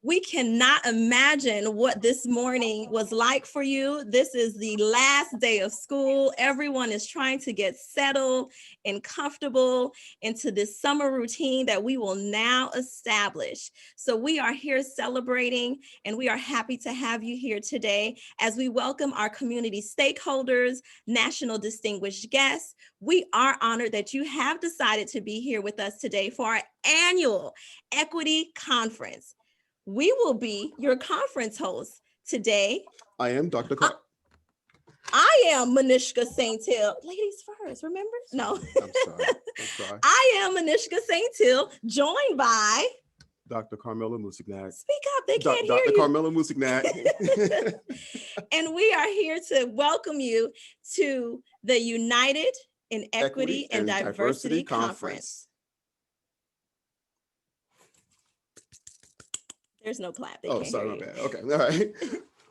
We cannot imagine what this morning was like for you. This is the last day of school. Everyone is trying to get settled and comfortable into this summer routine that we will now establish. So we are here celebrating, and we are happy to have you here today as we welcome our community stakeholders, national distinguished guests. We are honored that you have decided to be here with us today for our annual Equity Conference. We will be your conference host today. I am Dr. Carr. I am Manishka St. Hill. Ladies first, remember? No. I'm sorry. I am Manishka St. Hill, joined by Dr. Carmela Musignac. Speak up, they can't hear you. Dr. Carmela Musignac. And we are here to welcome you to the United in Equity and Diversity Conference. There's no clap. Oh, sorry, my bad. Okay, all right.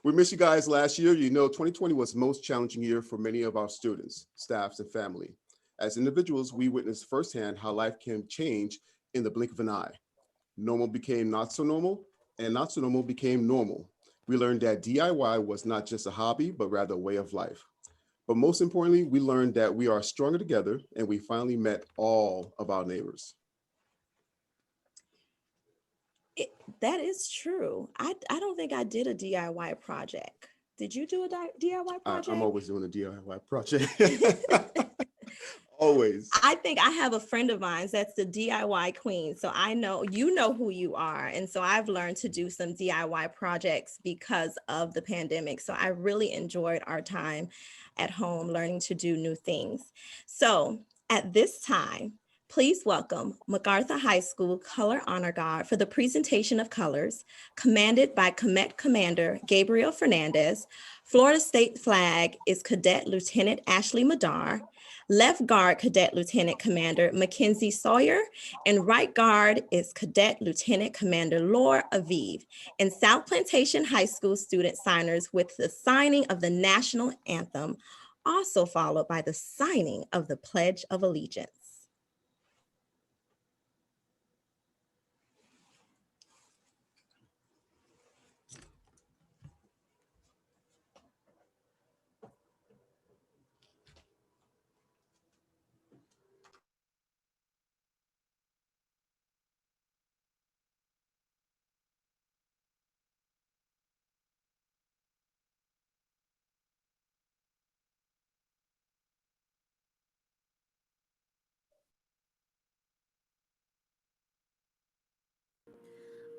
We missed you guys last year. You know, 2020 was the most challenging year for many of our students, staffs, and family. As individuals, we witnessed firsthand how life can change in the blink of an eye. Normal became not so normal, and not so normal became normal. We learned that DIY was not just a hobby, but rather a way of life. But most importantly, we learned that we are stronger together, and we finally met all of our neighbors. That is true. I don't think I did a DIY project. Did you do a DIY project? I'm always doing a DIY project. Always. I think I have a friend of mine that's the DIY queen. So I know, you know who you are. And so I've learned to do some DIY projects because of the pandemic. So I really enjoyed our time at home learning to do new things. So at this time, please welcome MacArthur High School Color Honor Guard for the presentation of colors, commanded by Comet Commander Gabriel Fernandez. Florida State flag is Cadet Lieutenant Ashley Madar. Left guard Cadet Lieutenant Commander Mackenzie Sawyer, and right guard is Cadet Lieutenant Commander Laura Aviv. And South Plantation High School student signers with the signing of the national anthem, also followed by the signing of the Pledge of Allegiance.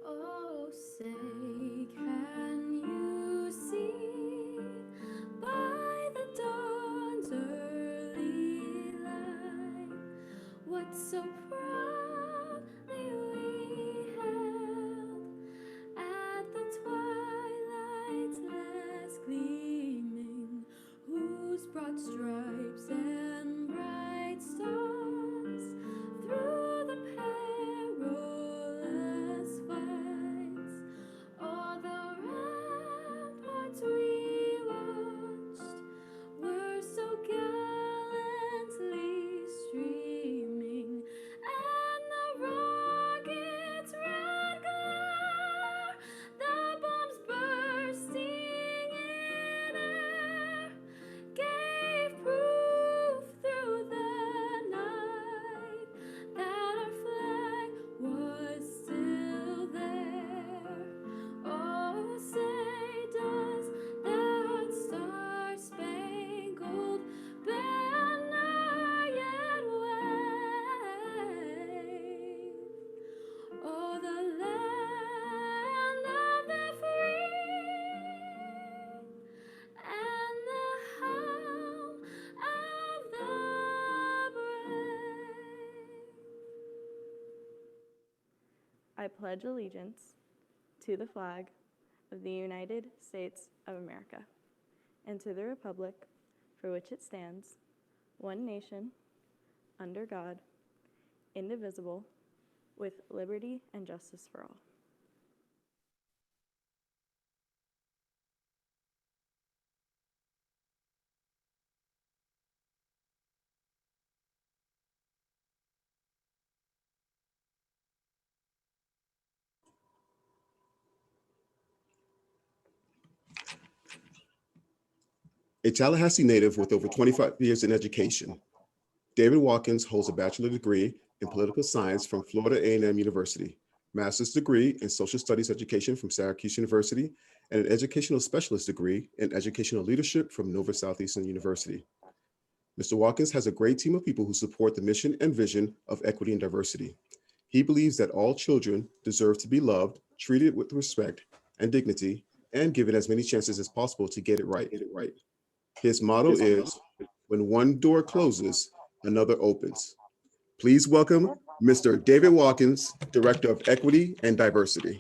Oh, say, can you see by the dawn's early light what so proudly we held at the twilight's last gleaming, whose broad stripes and bright stars through the perilous fights all the ramparts we watched were so gallantly streaming, and the rocket's red glare, the bombs bursting in air, gave proof through the night that our flag was still there. Oh, say, does that star-spangled banner yet wave? Oh, the land of the free and the home of the brave. I pledge allegiance to the flag of the United States of America and to the republic for which it stands, one nation, under God, indivisible, with liberty and justice for all. A Tallahassee native with over 25 years in education, David Watkins holds a bachelor's degree in political science from Florida A&M University, master's degree in social studies education from Syracuse University, and an educational specialist degree in educational leadership from Nova Southeastern University. Mr. Watkins has a great team of people who support the mission and vision of equity and diversity. He believes that all children deserve to be loved, treated with respect and dignity, and given as many chances as possible to get it right. His motto is, when one door closes, another opens. Please welcome Mr. David Watkins, Director of Equity and Diversity.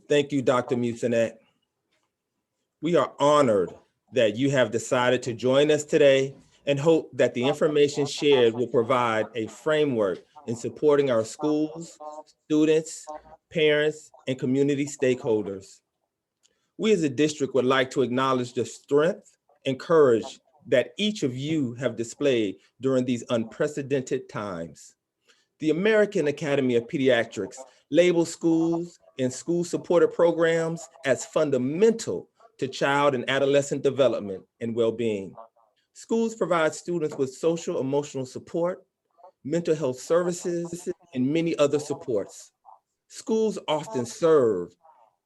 Thank you, Dr. Mucinet. We are honored that you have decided to join us today and hope that the information shared will provide a framework in supporting our schools, students, parents, and community stakeholders. We as a district would like to acknowledge the strength and courage that each of you have displayed during these unprecedented times. The American Academy of Pediatrics labels schools and school-supported programs as fundamental to child and adolescent development and well-being. Schools provide students with social emotional support, mental health services, and many other supports. Schools often serve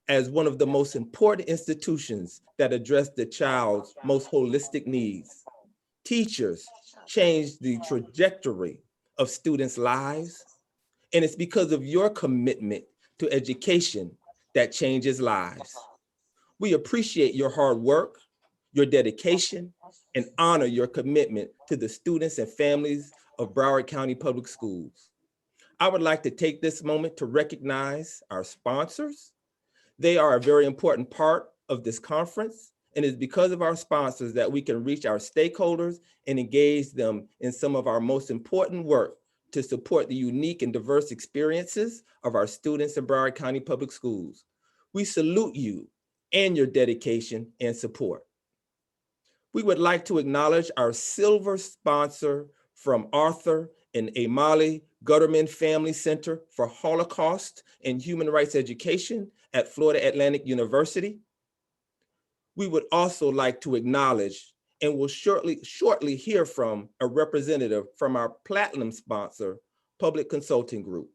as one of the most important institutions that address the child's most holistic needs. Teachers change the trajectory of students' lives, and it's because of your commitment to education that changes lives. We appreciate your hard work, your dedication, and honor your commitment to the students and families of Broward County Public Schools. I would like to take this moment to recognize our sponsors. They are a very important part of this conference, and it's because of our sponsors that we can reach our stakeholders and engage them in some of our most important work to support the unique and diverse experiences of our students in Broward County Public Schools. We salute you and your dedication and support. We would like to acknowledge our silver sponsor from Arthur and Amali Gutterman Family Center for Holocaust and Human Rights Education at Florida Atlantic University. We would also like to acknowledge and will shortly hear from a representative from our platinum sponsor, Public Consulting Group.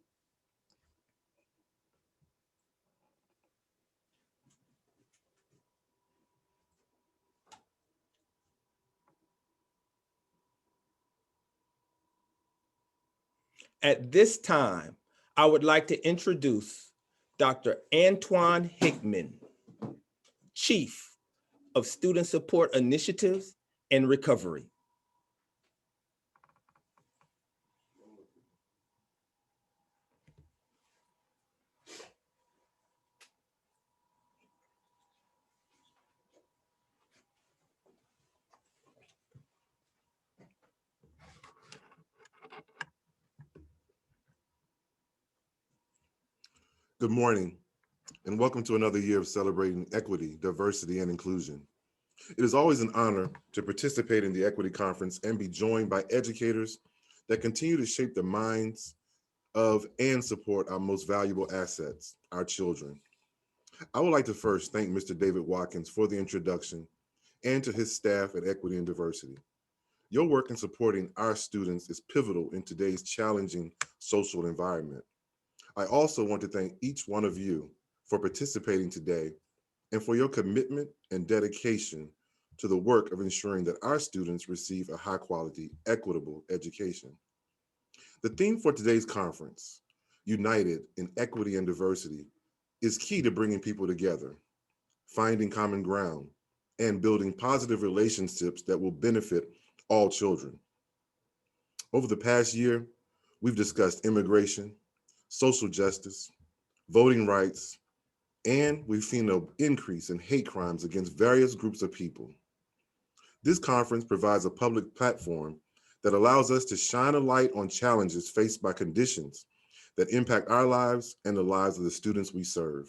At this time, I would like to introduce Dr. Antoine Hickman, Chief of Student Support Initiatives and Recovery. Good morning, and welcome to another year of celebrating equity, diversity, and inclusion. It is always an honor to participate in the Equity Conference and be joined by educators that continue to shape the minds of and support our most valuable assets, our children. I would like to first thank Mr. David Watkins for the introduction and to his staff at Equity and Diversity. Your work in supporting our students is pivotal in today's challenging social environment. I also want to thank each one of you for participating today and for your commitment and dedication to the work of ensuring that our students receive a high quality, equitable education. The theme for today's conference, United in Equity and Diversity, is key to bringing people together, finding common ground, and building positive relationships that will benefit all children. Over the past year, we've discussed immigration, social justice, voting rights, and we've seen an increase in hate crimes against various groups of people. This conference provides a public platform that allows us to shine a light on challenges faced by conditions that impact our lives and the lives of the students we serve.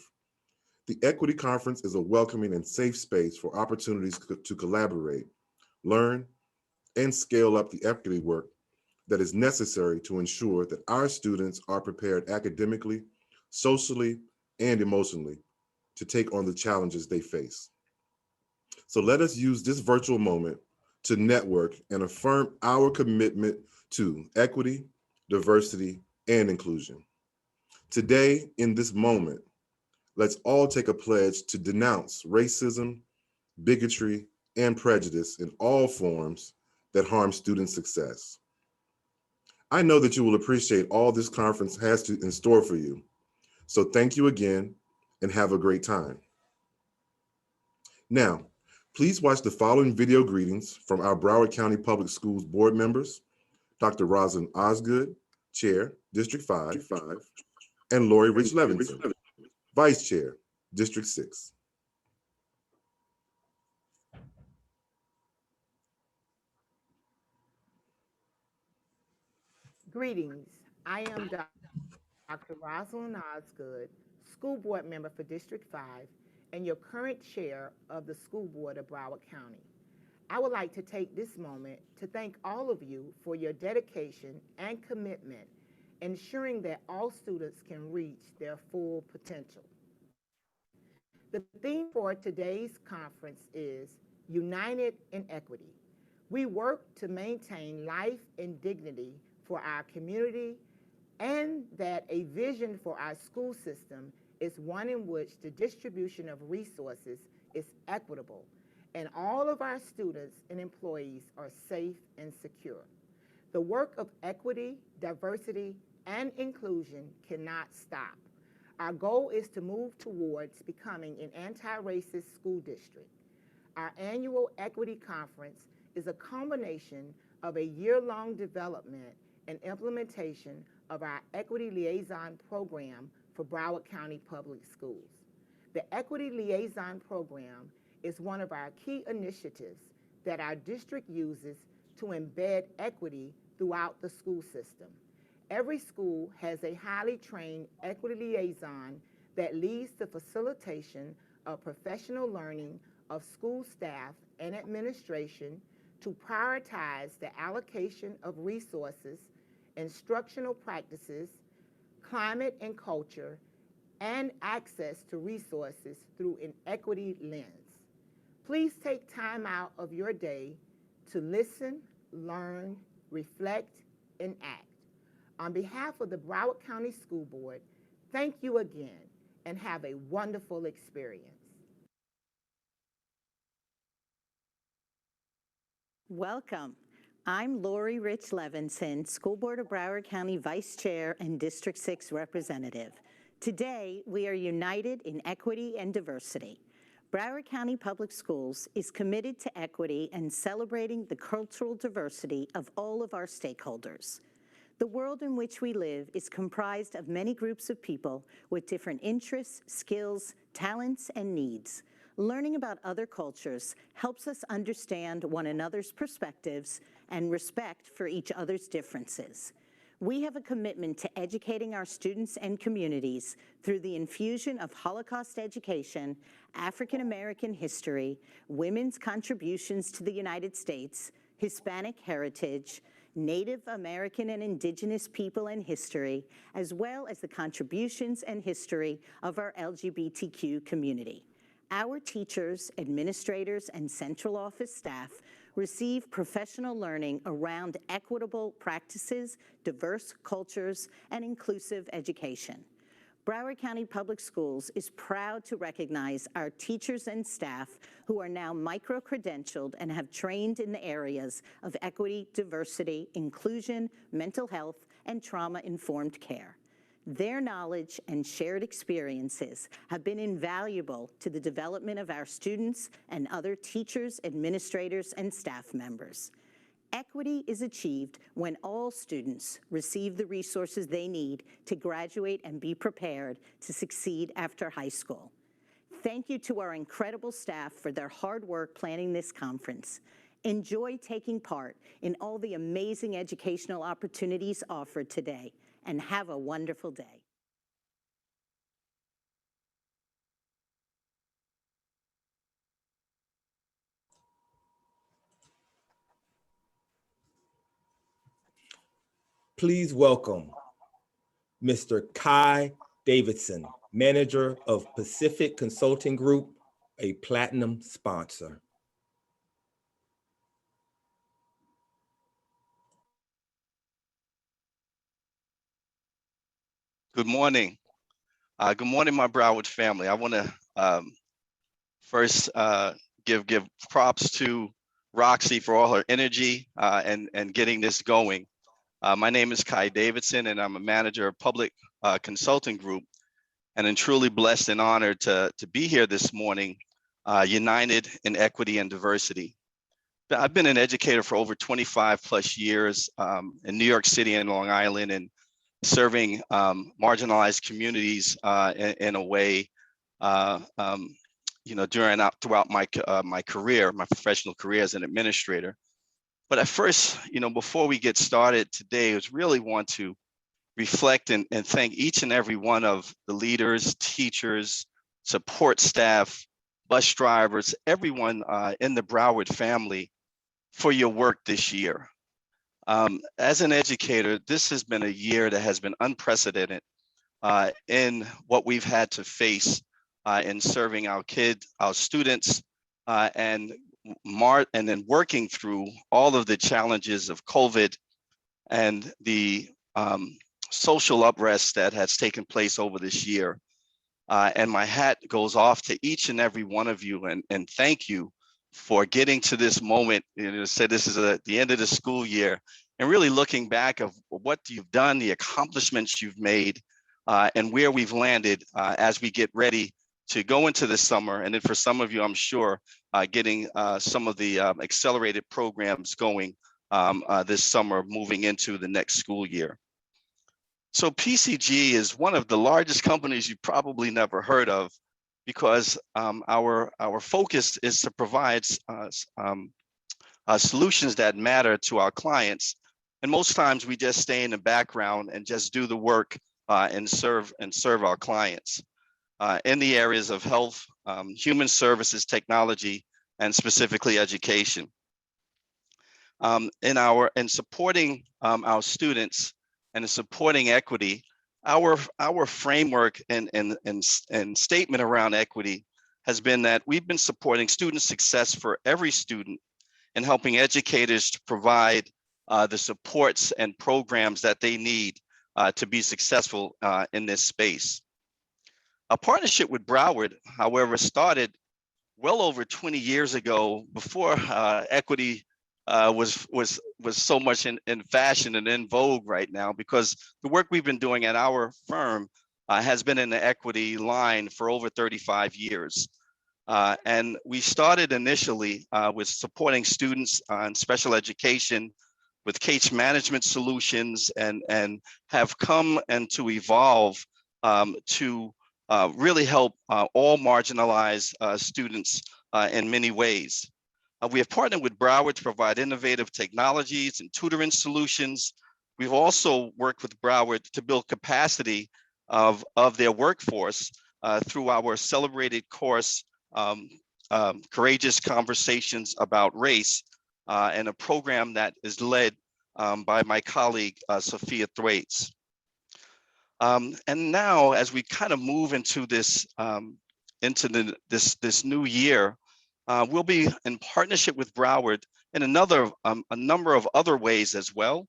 The Equity Conference is a welcoming and safe space for opportunities to collaborate, learn, and scale up the equity work that is necessary to ensure that our students are prepared academically, socially, and emotionally to take on the challenges they face. So let us use this virtual moment to network and affirm our commitment to equity, diversity, and inclusion. Today, in this moment, let's all take a pledge to denounce racism, bigotry, and prejudice in all forms that harm student success. I know that you will appreciate all this conference has in store for you. So thank you again and have a great time. Now, please watch the following video greetings from our Broward County Public Schools board members, Dr. Rosalind Osgood, Chair, District 5, and Lori Rich Levinson, Vice Chair, District 6. Greetings. I am Dr. Rosalind Osgood, School Board Member for District 5 and your current Chair of the School Board of Broward County. I would like to take this moment to thank all of you for your dedication and commitment, ensuring that all students can reach their full potential. The theme for today's conference is United in Equity. We work to maintain life and dignity for our community, and that a vision for our school system is one in which the distribution of resources is equitable and all of our students and employees are safe and secure. The work of equity, diversity, and inclusion cannot stop. Our goal is to move towards becoming an anti-racist school district. Our annual Equity Conference is a combination of a year-long development and implementation of our Equity Liaison Program for Broward County Public Schools. The Equity Liaison Program is one of our key initiatives that our district uses to embed equity throughout the school system. Every school has a highly trained equity liaison that leads the facilitation of professional learning of school staff and administration to prioritize the allocation of resources, instructional practices, climate and culture, and access to resources through an equity lens. Please take time out of your day to listen, learn, reflect, and act. On behalf of the Broward County School Board, thank you again and have a wonderful experience. Welcome. I'm Lori Rich Levinson, School Board of Broward County Vice Chair and District 6 Representative. Today, we are united in equity and diversity. Broward County Public Schools is committed to equity and celebrating the cultural diversity of all of our stakeholders. The world in which we live is comprised of many groups of people with different interests, skills, talents, and needs. Learning about other cultures helps us understand one another's perspectives and respect for each other's differences. We have a commitment to educating our students and communities through the infusion of Holocaust education, African American history, women's contributions to the United States, Hispanic heritage, Native American and Indigenous people and history, as well as the contributions and history of our LGBTQ community. Our teachers, administrators, and central office staff receive professional learning around equitable practices, diverse cultures, and inclusive education. Broward County Public Schools is proud to recognize our teachers and staff who are now micro-credentialed and have trained in the areas of equity, diversity, inclusion, mental health, and trauma-informed care. Their knowledge and shared experiences have been invaluable to the development of our students and other teachers, administrators, and staff members. Equity is achieved when all students receive the resources they need to graduate and be prepared to succeed after high school. Thank you to our incredible staff for their hard work planning this conference. Enjoy taking part in all the amazing educational opportunities offered today, and have a wonderful day. please welcome Mr. Kai Davidson, Manager of Pacific Consulting Group, a platinum sponsor. Good morning. Good morning, my Broward family. I want to first give props to Roxy for all her energy and getting this going. My name is Kai Davidson, and I'm a manager of Public Consulting Group, and I'm truly blessed and honored to be here this morning, united in equity and diversity. I've been an educator for over 25 plus years in New York City and Long Island, and serving marginalized communities in a way, throughout my career, my professional career as an administrator. But at first, before we get started today, I really want to reflect and thank each and every one of the leaders, teachers, support staff, bus drivers, everyone in the Broward family for your work this year. As an educator, this has been a year that has been unprecedented in what we've had to face in serving our kids, our students, and then working through all of the challenges of COVID and the social unrest that has taken place over this year. And my hat goes off to each and every one of you, and thank you for getting to this moment. Say this is the end of the school year, and really looking back of what you've done, the accomplishments you've made, and where we've landed as we get ready to go into the summer. And then for some of you, I'm sure, getting some of the accelerated programs going this summer, moving into the next school year. So PCG is one of the largest companies you've probably never heard of, because our focus is to provide solutions that matter to our clients. And most times we just stay in the background and just do the work and serve our clients in the areas of health, human services, technology, and specifically education. In supporting our students and in supporting equity, our framework and statement around equity has been that we've been supporting student success for every student and helping educators to provide the supports and programs that they need to be successful in this space. Our partnership with Broward, however, started well over 20 years ago, before equity was so much in fashion and in vogue right now, because the work we've been doing at our firm has been in the equity line for over 35 years. And we started initially with supporting students in special education with case management solutions, and have come and to evolve to really help all marginalized students in many ways. We have partnered with Broward to provide innovative technologies and tutoring solutions. We've also worked with Broward to build capacity of their workforce through our celebrated course, Courageous Conversations About Race, and a program that is led by my colleague, Sophia Thwaites. And now, as we kind of move into this this new year, we'll be in partnership with Broward in a number of other ways as well.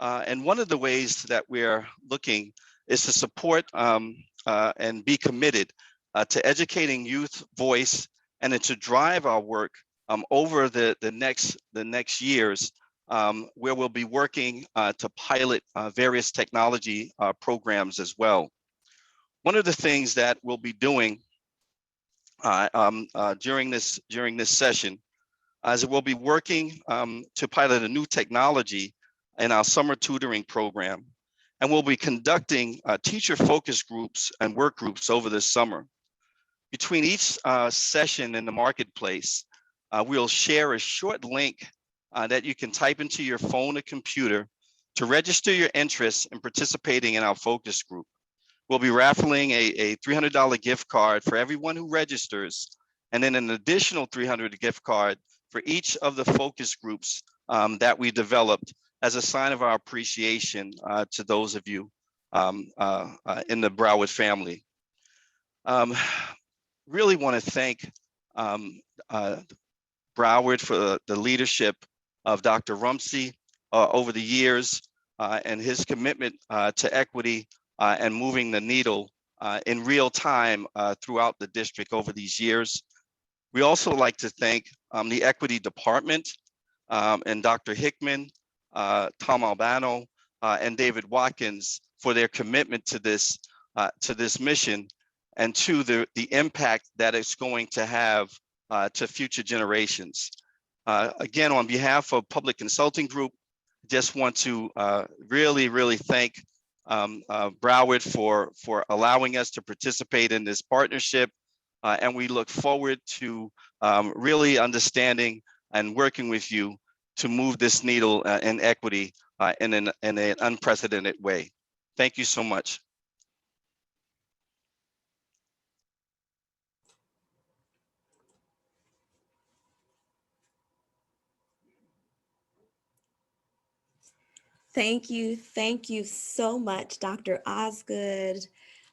And one of the ways that we're looking is to support and be committed to educating youth voice, and then to drive our work over the next years, where we'll be working to pilot various technology programs as well. One of the things that we'll be doing during this session is we'll be working to pilot a new technology in our summer tutoring program, and we'll be conducting teacher focus groups and work groups over this summer. Between each session in the marketplace, we'll share a short link that you can type into your phone or computer to register your interest in participating in our focus group. We'll be raffling a $300 gift card for everyone who registers, and then an additional $300 gift card for each of the focus groups that we developed as a sign of our appreciation to those of you in the Broward family. Really want to thank Broward for the leadership of Dr. Rumsey over the years and his commitment to equity and moving the needle in real time throughout the district over these years. We also like to thank the Equity Department and Dr. Hickman, Tom Albano, and David Watkins for their commitment to this mission and to the impact that it's going to have to future generations. Again, on behalf of Public Consulting Group, just want to really thank Broward for allowing us to participate in this partnership. And we look forward to really understanding and working with you to move this needle in equity in an unprecedented way. Thank you so much. Thank you so much, Dr. Osgood,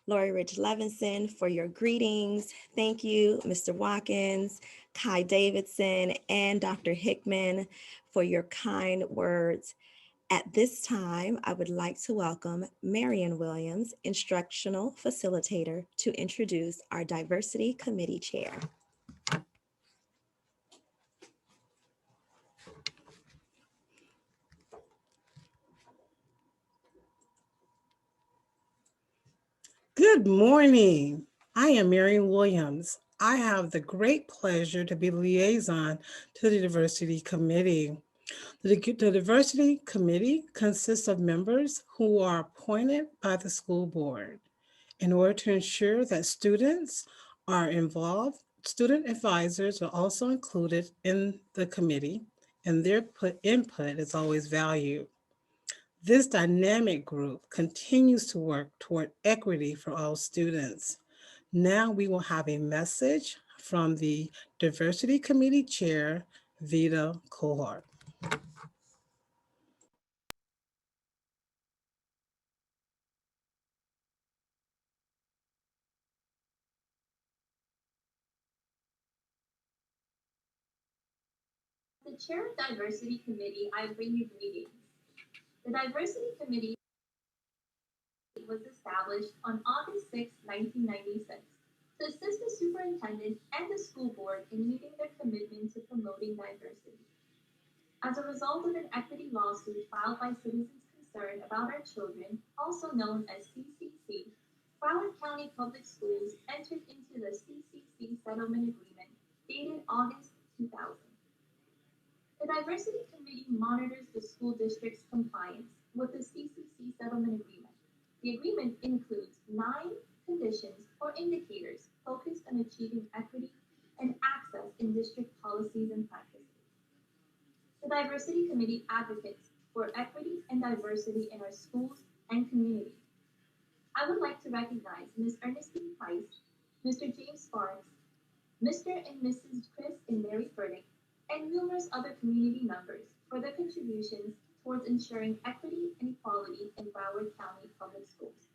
Lori Rich Levinson, for your greetings. Thank you, Mr. Watkins, Kai Davidson, and Dr. Hickman for your kind words. At this time, I would like to welcome Marion Williams, Instructional Facilitator, to introduce our Diversity Committee Chair. Good morning. I am Marion Williams. I have the great pleasure to be liaison to the Diversity Committee. The Diversity Committee consists of members who are appointed by the school board. In order to ensure that students are involved, student advisors are also included in the committee, and their input is always valued. This dynamic group continues to work toward equity for all students. Now we will have a message from the Diversity Committee Chair, Vita Cohart. The Chair of Diversity Committee, I bring you greetings. The Diversity Committee was established on August 6, 1996, to assist the superintendent and the school board in meeting their commitment to promoting diversity. As a result of an equity lawsuit filed by citizens concerned about our children, also known as CCC, Broward County Public Schools entered into the CCC Settlement Agreement dated August 2000. The Diversity Committee monitors the school district's compliance with the CCC Settlement Agreement. The agreement includes 9 conditions or indicators focused on achieving equity and access in district policies and practices. The Diversity Committee advocates for equity and diversity in our schools and community. I would like to recognize Ms. Ernestine Price, Mr. James Sparks, Mr. and Mrs. Chris and Mary Furtick, and numerous other community members for their contributions towards ensuring equity and equality in Broward County Public Schools.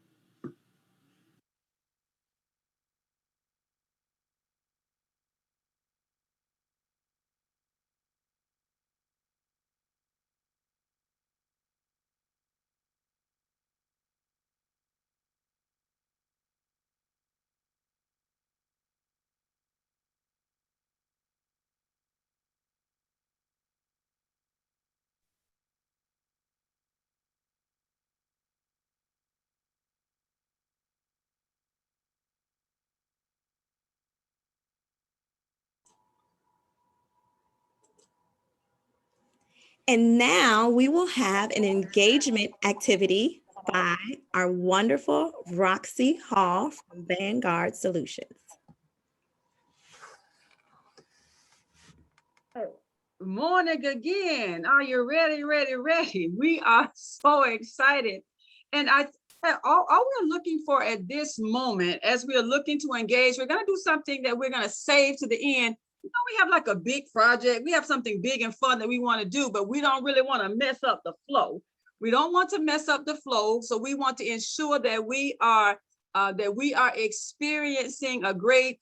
And now we will have an engagement activity by our wonderful Roxy Hall from Vanguard Solutions. Morning again. Are you ready? We are so excited. And all we're looking for at this moment, as we are looking to engage, we're going to do something that we're going to save to the end. we have like a big project. We have something big and fun that we want to do, but we don't really want to mess up the flow. We don't want to mess up the flow. So we want to ensure that we are experiencing a great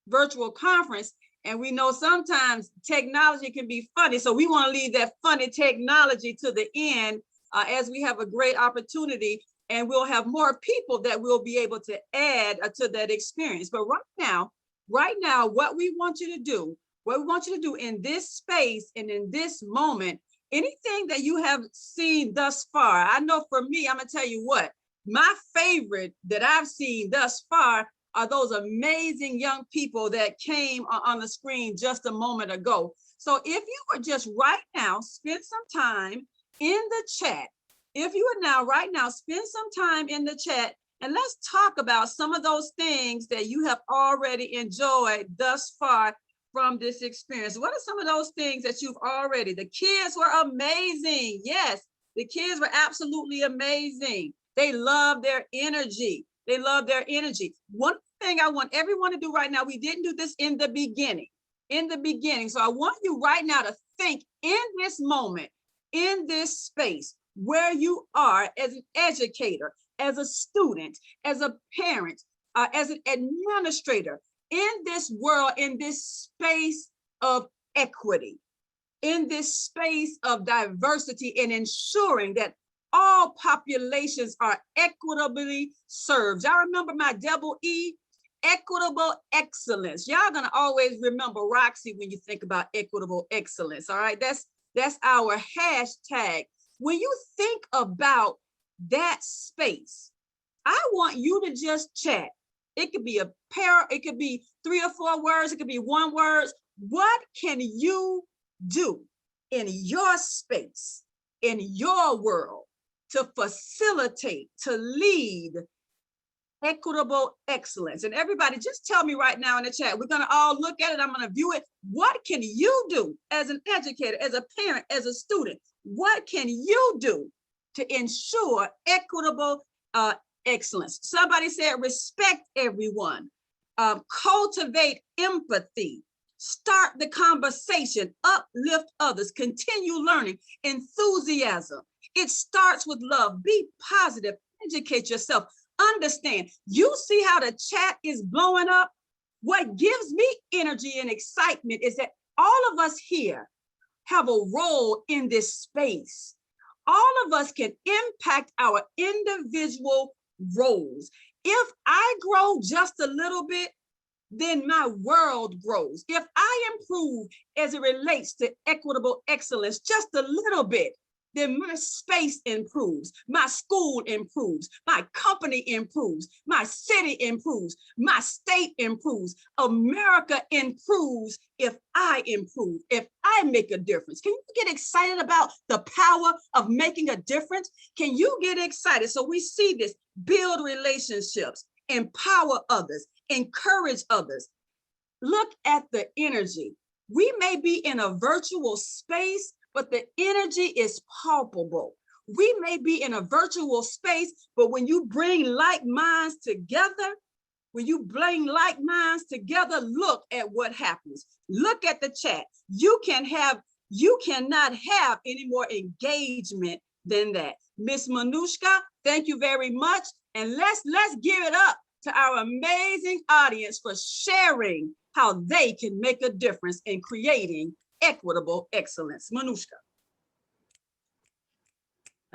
virtual conference. And we know sometimes technology can be funny. So we want to leave that funny technology to the end as we have a great opportunity, and we'll have more people that we'll be able to add to that experience. But right now, what we want you to do in this space and in this moment, anything that you have seen thus far, I know for me, I'm gonna tell you what, my favorite that I've seen thus far are those amazing young people that came on the screen just a moment ago. So if you would just right now spend some time in the chat, if you would now right now spend some time in the chat, and let's talk about some of those things that you have already enjoyed thus far from this experience. What are some of those things that you've already? The kids were amazing. Yes, the kids were absolutely amazing. They love their energy. They love their energy. One thing I want everyone to do right now, we didn't do this in the beginning. So I want you right now to think in this moment, in this space, where you are as an educator, as a student, as a parent, as an administrator, in this world, in this space of equity, in this space of diversity, and ensuring that all populations are equitably served. Y'all remember my double E? Equitable excellence. Y'all gonna always remember Roxy when you think about equitable excellence, all right? That's our hashtag. When you think about that space, I want you to just chat. It could be it could be 3 or 4 words, it could be 1 word. What can you do in your space, in your world, to facilitate, to lead equitable excellence? And everybody, just tell me right now in the chat. We're going to all look at it. I'm going to view it. What can you do as an educator, as a parent, as a student? What can you do to ensure equitable excellence? Somebody said respect everyone, cultivate empathy, start the conversation, uplift others, continue learning, enthusiasm. It starts with love. Be positive, educate yourself. Understand, you see how the chat is blowing up? What gives me energy and excitement is that all of us here have a role in this space. All of us can impact our individual roles. If I grow just a little bit, then my world grows. If I improve as it relates to equitable excellence just a little bit, then my space improves, my school improves, my company improves, my city improves, my state improves, America improves if I improve, if I make a difference. Can you get excited about the power of making a difference? Can you get excited? So we see this: build relationships, empower others, encourage others. Look at the energy. We may be in a virtual space, but the energy is palpable. We may be in a virtual space, but when you bring like minds together, look at what happens. Look at the chat. You cannot have any more engagement than that. Miss Manushka, thank you very much. And let's give it up to our amazing audience for sharing how they can make a difference in creating equitable excellence. Manushka.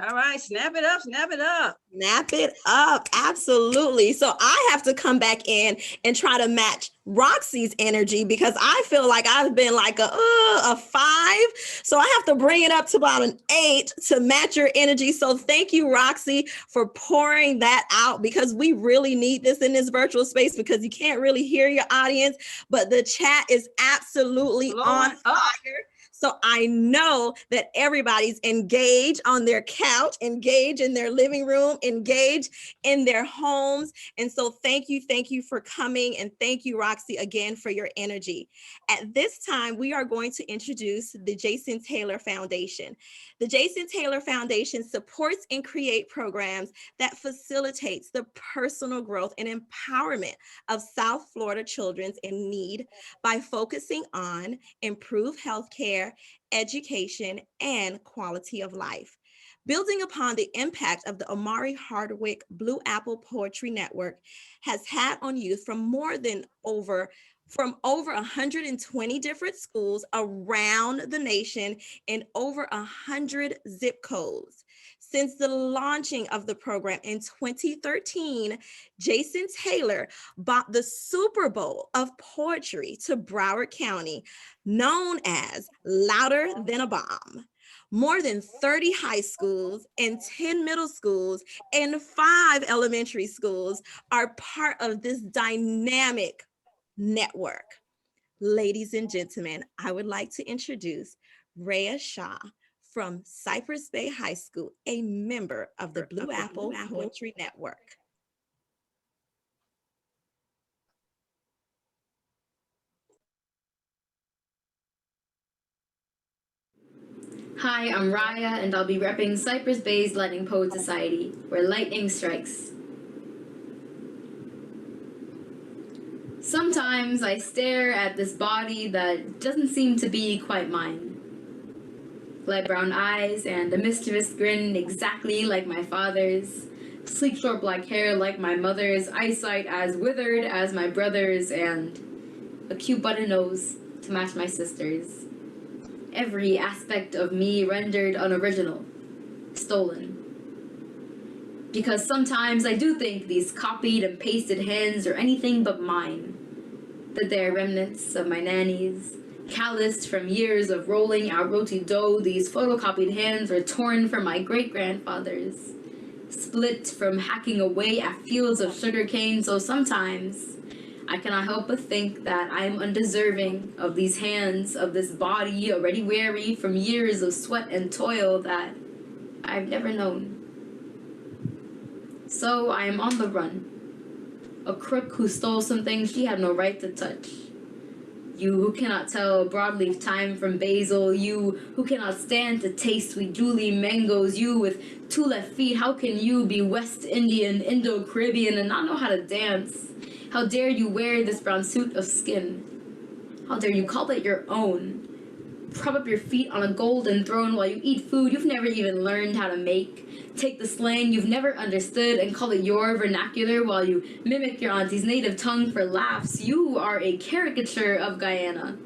All right, snap it up, snap it up. Snap it up, absolutely. So I have to come back in and try to match Roxy's energy, because I feel like I've been like a 5. So I have to bring it up to about an 8 to match your energy. So thank you, Roxy, for pouring that out, because we really need this in this virtual space, because you can't really hear your audience, but the chat is absolutely on fire. So I know that everybody's engaged on their couch, engaged in their living room, engaged in their homes. And so thank you for coming. And thank you, Roxy, again for your energy. At this time, we are going to introduce the Jason Taylor Foundation. The Jason Taylor Foundation supports and creates programs that facilitates the personal growth and empowerment of South Florida children in need by focusing on improved healthcare, education, and quality of life. Building upon the impact of the Omari Hardwick Blue Apple Poetry Network has had on youth from over 120 different schools around the nation in over 100 zip codes. Since the launching of the program in 2013, Jason Taylor brought the Super Bowl of poetry to Broward County, known as Louder Than a Bomb. More than 30 high schools and 10 middle schools and 5 elementary schools are part of this dynamic network. Ladies and gentlemen, I would like to introduce Rhea Shaw from Cypress Bay High School, a member of the Blue Apple Poetry Network. Hi, I'm Raya, and I'll be repping Cypress Bay's Lightning Poet Society, where lightning strikes. Sometimes I stare at this body that doesn't seem to be quite mine. Light brown eyes and a mischievous grin exactly like my father's, sleek short black hair like my mother's, eyesight as withered as my brother's, and a cute button nose to match my sister's. Every aspect of me rendered unoriginal, stolen. Because sometimes I do think these copied and pasted hands are anything but mine, that they're remnants of my nannies, calloused from years of rolling out roti dough. These photocopied hands were torn from my great-grandfathers, split from hacking away at fields of sugarcane. So sometimes I cannot help but think that I am undeserving of these hands, of this body already weary from years of sweat and toil that I've never known. So I am on the run, a crook who stole something she had no right to touch. You who cannot tell broadleaf thyme from basil, you who cannot stand to taste sweet Julie mangoes, you with 2 left feet, how can you be West Indian, Indo-Caribbean, and not know how to dance? How dare you wear this brown suit of skin? How dare you call it your own? Prop up your feet on a golden throne while you eat food you've never even learned how to make. Take the slang you've never understood and call it your vernacular while you mimic your auntie's native tongue for laughs. You are a caricature of Guyana,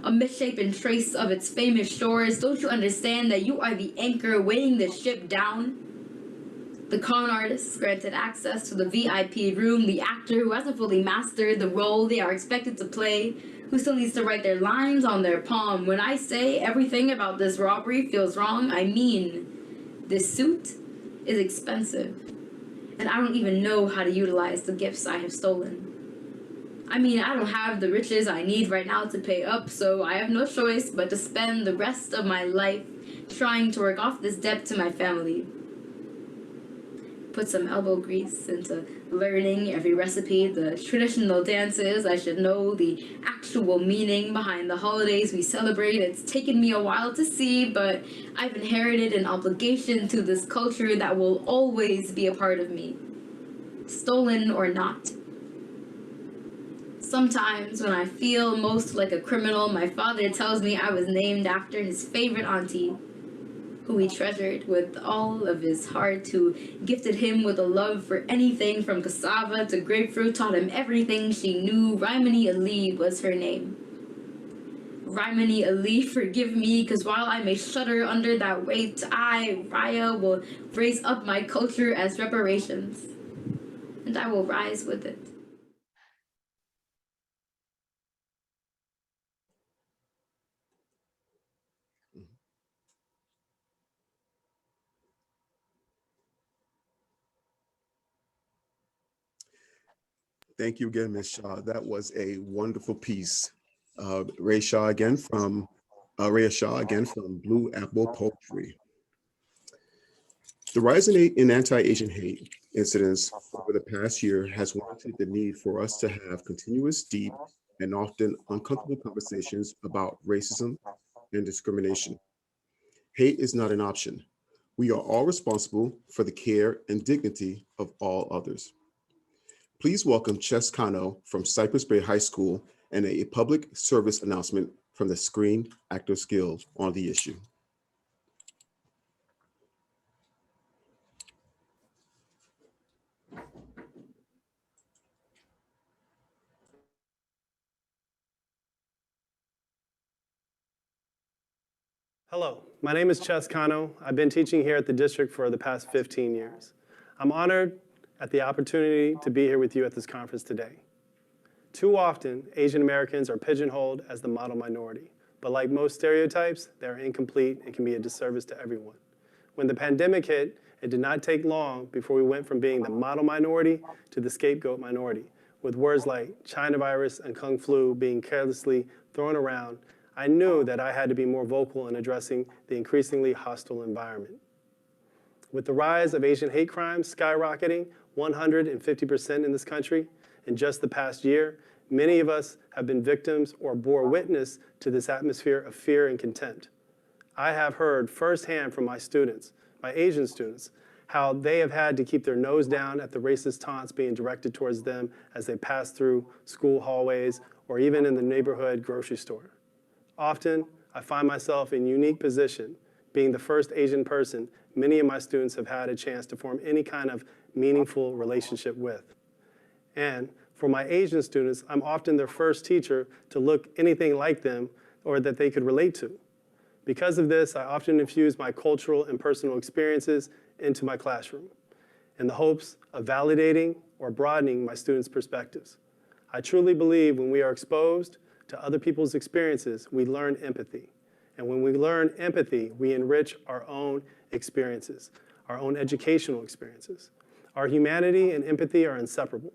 a misshapen trace of its famous shores. Don't you understand that you are the anchor weighing the ship down? The con artists granted access to the VIP room, the actor who hasn't fully mastered the role they are expected to play, who still needs to write their lines on their palm. When I say everything about this robbery feels wrong, I mean this suit is expensive, and I don't even know how to utilize the gifts I have stolen. I mean, I don't have the riches I need right now to pay up, so I have no choice but to spend the rest of my life trying to work off this debt to my family. Put some elbow grease into learning every recipe, the traditional dances. I should know the actual meaning behind the holidays we celebrate. It's taken me a while to see, but I've inherited an obligation to this culture that will always be a part of me, stolen or not. Sometimes when I feel most like a criminal, my father tells me I was named after his favorite auntie, who he treasured with all of his heart, who gifted him with a love for anything from cassava to grapefruit, taught him everything she knew. Rhymini Ali was her name. Rhymini Ali, forgive me, because while I may shudder under that weight, I, Raya, will raise up my culture as reparations, and I will rise with it. Thank you again, Ms. Shaw. That was a wonderful piece. Ray Shaw again from Rhea Shaw again from Blue Apple Poultry. The rise in anti-Asian hate incidents over the past year has warranted the need for us to have continuous, deep, and often uncomfortable conversations about racism and discrimination. Hate is not an option. We are all responsible for the care and dignity of all others. Please welcome Ches Kano from Cypress Bay High School and a public service announcement from the Screen Actors Guild on the issue. Hello, my name is Ches Kano. I've been teaching here at the district for the past 15 years. I'm honored at the opportunity to be here with you at this conference today. Too often, Asian Americans are pigeonholed as the model minority, but like most stereotypes, they're incomplete and can be a disservice to everyone. When the pandemic hit, it did not take long before we went from being the model minority to the scapegoat minority, with words like China virus and Kung flu being carelessly thrown around. I knew that I had to be more vocal in addressing the increasingly hostile environment. With the rise of Asian hate crimes skyrocketing 150% in this country in just the past year, many of us have been victims or bore witness to this atmosphere of fear and contempt. I have heard firsthand from my students, my Asian students, how they have had to keep their nose down at the racist taunts being directed towards them as they pass through school hallways or even in the neighborhood grocery store. Often, I find myself in a unique position, being the first Asian person many of my students have had a chance to form any kind of meaningful relationship with. And for my Asian students, I'm often their first teacher to look anything like them or that they could relate to. Because of this, I often infuse my cultural and personal experiences into my classroom in the hopes of validating or broadening my students' perspectives. I truly believe when we are exposed to other people's experiences, we learn empathy. And when we learn empathy, we enrich our own experiences, our own educational experiences. Our humanity and empathy are inseparable.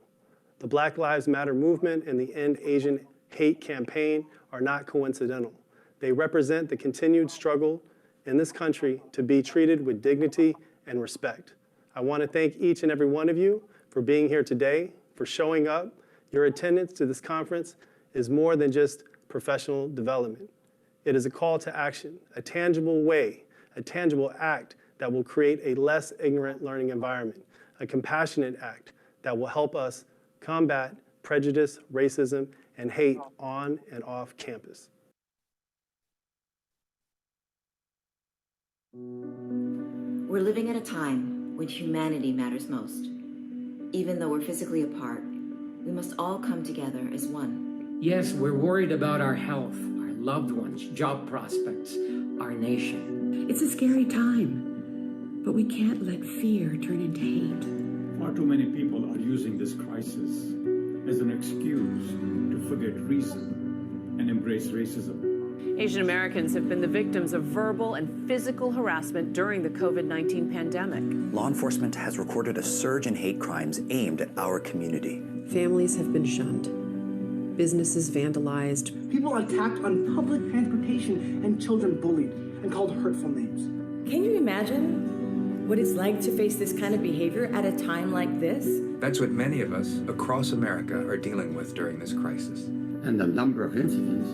The Black Lives Matter movement and the End Asian Hate campaign are not coincidental. They represent the continued struggle in this country to be treated with dignity and respect. I want to thank each and every one of you for being here today, for showing up. Your attendance to this conference is more than just professional development. It is a call to action, a tangible way, a tangible act that will create a less ignorant learning environment, a compassionate act that will help us combat prejudice, racism, and hate on and off campus. We're living at a time when humanity matters most. Even though we're physically apart, we must all come together as one. Yes, we're worried about our health, our loved ones, job prospects, our nation. It's a scary time, but we can't let fear turn into hate. Far too many people are using this crisis as an excuse to forget reason and embrace racism. Asian Americans have been the victims of verbal and physical harassment during the COVID-19 pandemic. Law enforcement has recorded a surge in hate crimes aimed at our community. Families have been shunned, businesses vandalized. People attacked on public transportation and children bullied and called hurtful names. Can you imagine what it's like to face this kind of behavior at a time like this? That's what many of us across America are dealing with during this crisis. And the number of incidents,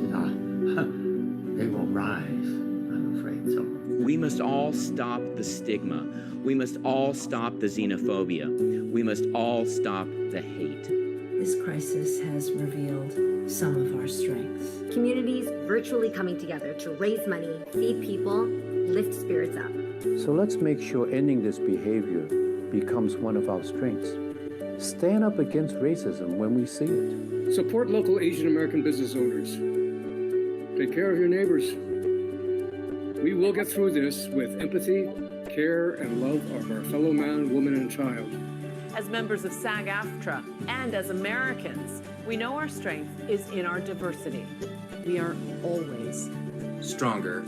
they will rise, I'm afraid so. We must all stop the stigma. We must all stop the xenophobia. We must all stop the hate. This crisis has revealed some of our strengths. Communities virtually coming together to raise money, feed people, lift spirits up. So let's make sure ending this behavior becomes one of our strengths. Stand up against racism when we see it. Support local Asian American business owners. Take care of your neighbors. We will get through this with empathy, care, and love of our fellow man, woman, and child. As members of SAG-AFTRA and as Americans, we know our strength is in our diversity. We are always stronger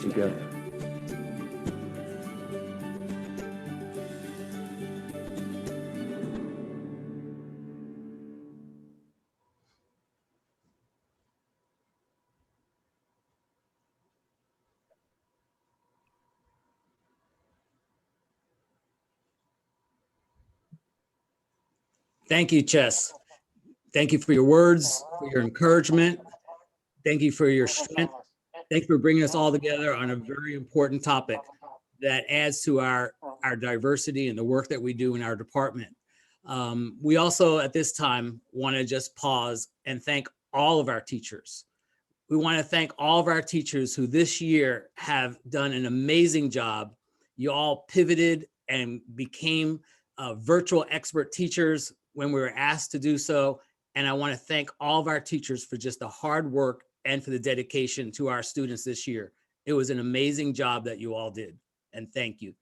together. Thank you, Chess. Thank you for your words, for your encouragement. Thank you for your strength. Thank you for bringing us all together on a very important topic that adds to our diversity and the work that we do in our department. We also, at this time, want to just pause and thank all of our teachers. We want to thank all of our teachers who this year have done an amazing job. You all pivoted and became virtual expert teachers when we were asked to do so. And I want to thank all of our teachers for just the hard work and for the dedication to our students this year. It was an amazing job that you all did, and thank you.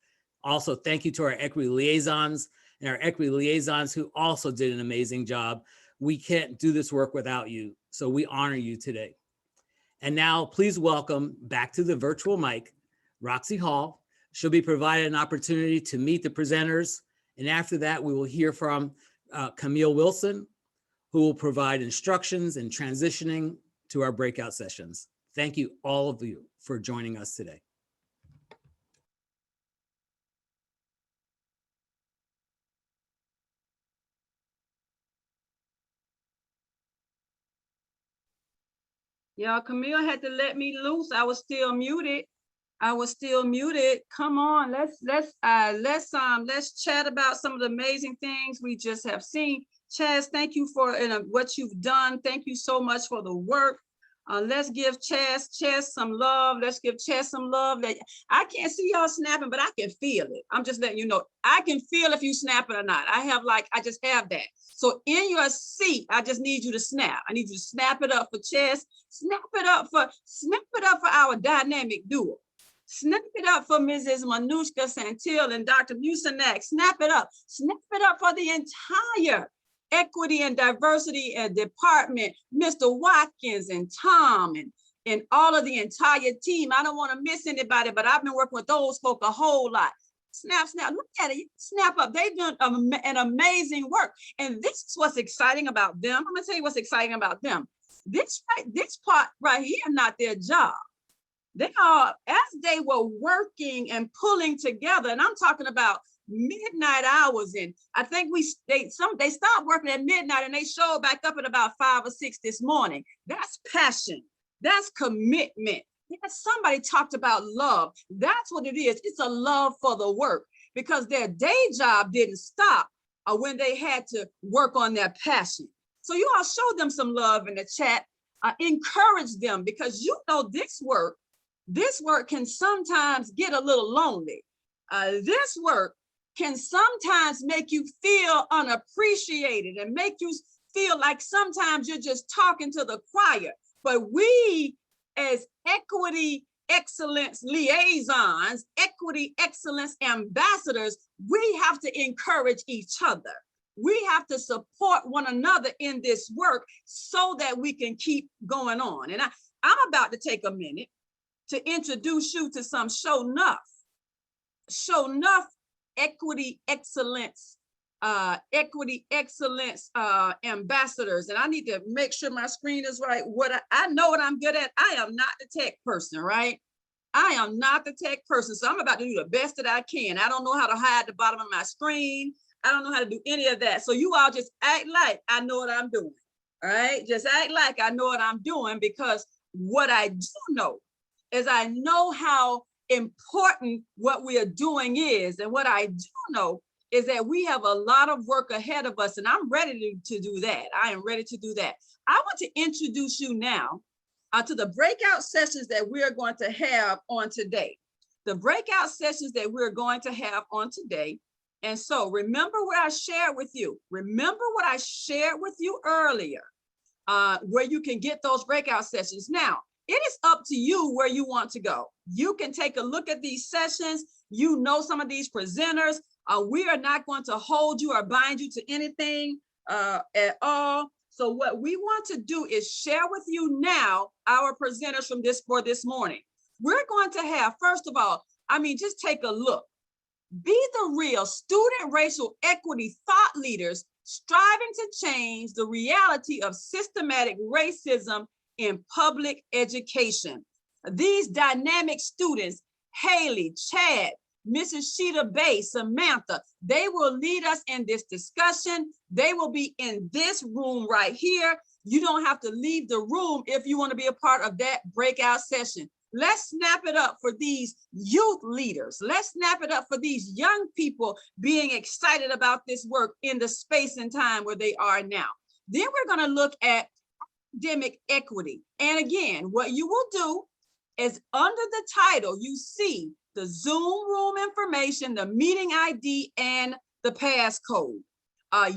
Also, thank you to our equity liaisons and our equity liaisons who also did an amazing job. We can't do this work without you, so we honor you today. And now please welcome back to the virtual mic, Roxy Hall. She'll be provided an opportunity to meet the presenters. And after that, we will hear from Camille Wilson, who will provide instructions in transitioning to our breakout sessions. Thank you, all of you, for joining us today. Yeah, Camille had to let me loose. I was still muted. Come on, let's chat about some of the amazing things we just have seen. Chaz, thank you for what you've done. Thank you so much for the work. Let's give Chaz some love. Let's give Chaz some love. That I can't see y'all snapping, but I can feel it. I'm just letting you know. I can feel if you snapping or not. I just have that. So in your seat, I just need you to snap. I need you to snap it up for Chaz. Snap it up for our dynamic duo. Snap it up for Mrs. Manushka Santil and Dr. Musanak. Snap it up for the entire equity and diversity and department, Mr. Watkins and Tom and all of the entire team. I don't want to miss anybody, but I've been working with those folk a whole lot. Snap, look at it, snap up. They've done an amazing work. And this is what's exciting about them. I'm gonna tell you what's exciting about them. This part right here, not their job. They are, as they were working and pulling together, and I'm talking about midnight hours, and I think they stopped working at midnight and they showed back up at about 5 or 6 this morning. That's passion. That's commitment. Somebody talked about love. That's what it is. It's a love for the work, because their day job didn't stop when they had to work on their passion. So you all show them some love in the chat. Encourage them, because you know this work can sometimes get a little lonely. This work can sometimes make you feel unappreciated and make you feel like sometimes you're just talking to the choir. But we, as equity excellence liaisons, equity excellence ambassadors, we have to encourage each other. We have to support one another in this work so that we can keep going on. And I'm about to take a minute to introduce you to some Show Enough equity excellence ambassadors. And I need to make sure my screen is right. I know what I'm good at. I am not the tech person, right? I am not the tech person. So I'm about to do the best that I can. I don't know how to hide the bottom of my screen. I don't know how to do any of that. So you all just act like I know what I'm doing. All right, just act like I know what I'm doing, because what I do know is I know how important what we are doing is. And what I do know is that we have a lot of work ahead of us, and I'm ready to do that. I am ready to do that. I want to introduce you now to the breakout sessions that we're going to have on today. The breakout sessions that we're going to have on today. And so remember what I shared with you. Remember what I shared with you earlier, where you can get those breakout sessions. Now, it is up to you where you want to go. You can take a look at these sessions. You know some of these presenters. We are not going to hold you or bind you to anything at all. So what we want to do is share with you now our presenters from for this morning. We're going to have, first of all, just take a look. Be the real student racial equity thought leaders striving to change the reality of systematic racism in public education. These dynamic students, Haley, Chad, Mrs. Sheeta Bay, Samantha. They will lead us in this discussion. They will be in this room right here. You don't have to leave the room if you want to be a part of that breakout session. Let's snap it up for these youth leaders. Let's snap it up for these young people being excited about this work in the space and time where they are now. Then we're going to look at academic equity. And again, what you will do is under the title, you see the Zoom room information, the meeting ID, and the passcode.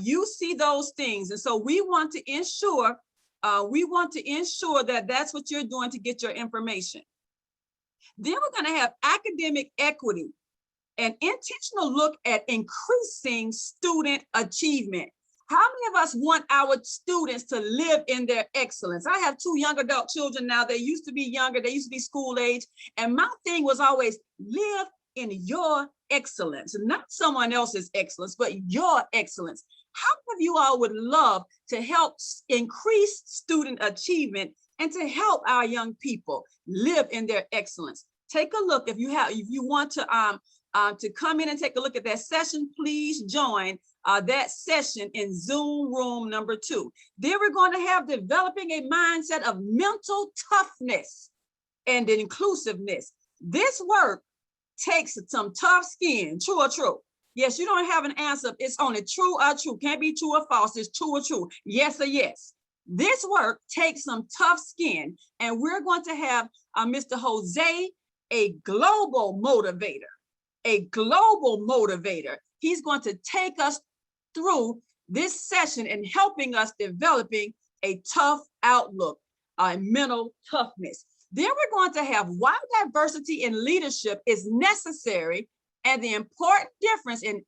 You see those things. And so we want to ensure that that's what you're doing to get your information. Then we're going to have academic equity, an intentional look at increasing student achievement. How many of us want our students to live in their excellence? I have 2 young adult children now. They used to be younger. They used to be school age. And my thing was always live in your excellence, not someone else's excellence, but your excellence. How many of you all would love to help increase student achievement and to help our young people live in their excellence? Take a look. If you want to come in and take a look at that session, please join that session in Zoom room number 2. Then we're going to have developing a mindset of mental toughness and inclusiveness. This work takes some tough skin, true or true. Yes, you don't have an answer. It's only true or true. Can't be true or false. It's true or true. Yes or yes. This work takes some tough skin, and we're going to have Mr. Jose, a global motivator. He's going to take us through this session and helping us developing a tough outlook, mental toughness. Then we're going to have why diversity in leadership is necessary and the important difference in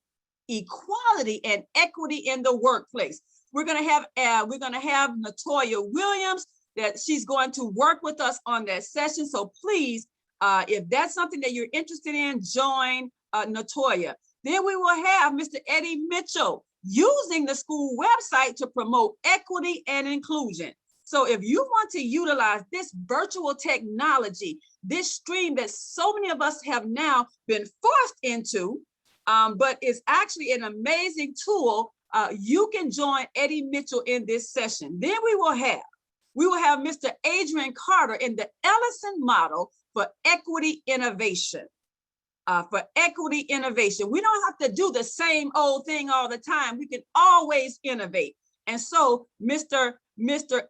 equality and equity in the workplace. We're going to have Natoya Williams, that she's going to work with us on that session. So please, if that's something that you're interested in, join Natoya. Then we will have Mr. Eddie Mitchell using the school website to promote equity and inclusion. So if you want to utilize this virtual technology, this stream that so many of us have now been forced into, but it's actually an amazing tool, you can join Eddie Mitchell in this session. Then we will have Mr. Adrian Carter in the Ellison model for equity innovation. We don't have to do the same old thing all the time. We can always innovate. And so Mr.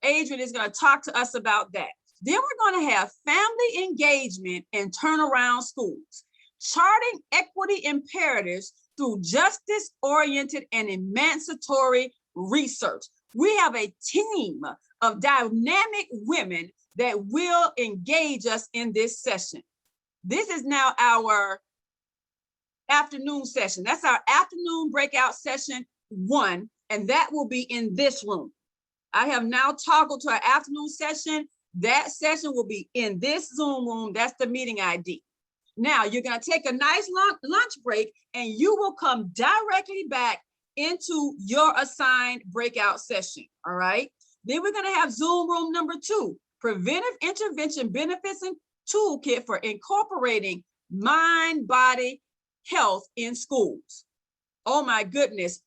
Adrian is going to talk to us about that. Then we're going to have family engagement and turnaround schools, charting equity imperatives through justice-oriented and emancipatory research. We have a team of dynamic women that will engage us in this session. This is now our afternoon session. That's our afternoon breakout session 1, and that will be in this room. I have now toggled to our afternoon session. That session will be in this Zoom room. That's the meeting ID. Now you're going to take a nice lunch break, and you will come directly back into your assigned breakout session. All right. Then we're going to have Zoom room number 2, preventive intervention benefits and toolkit for incorporating mind-body health in schools. Oh my goodness.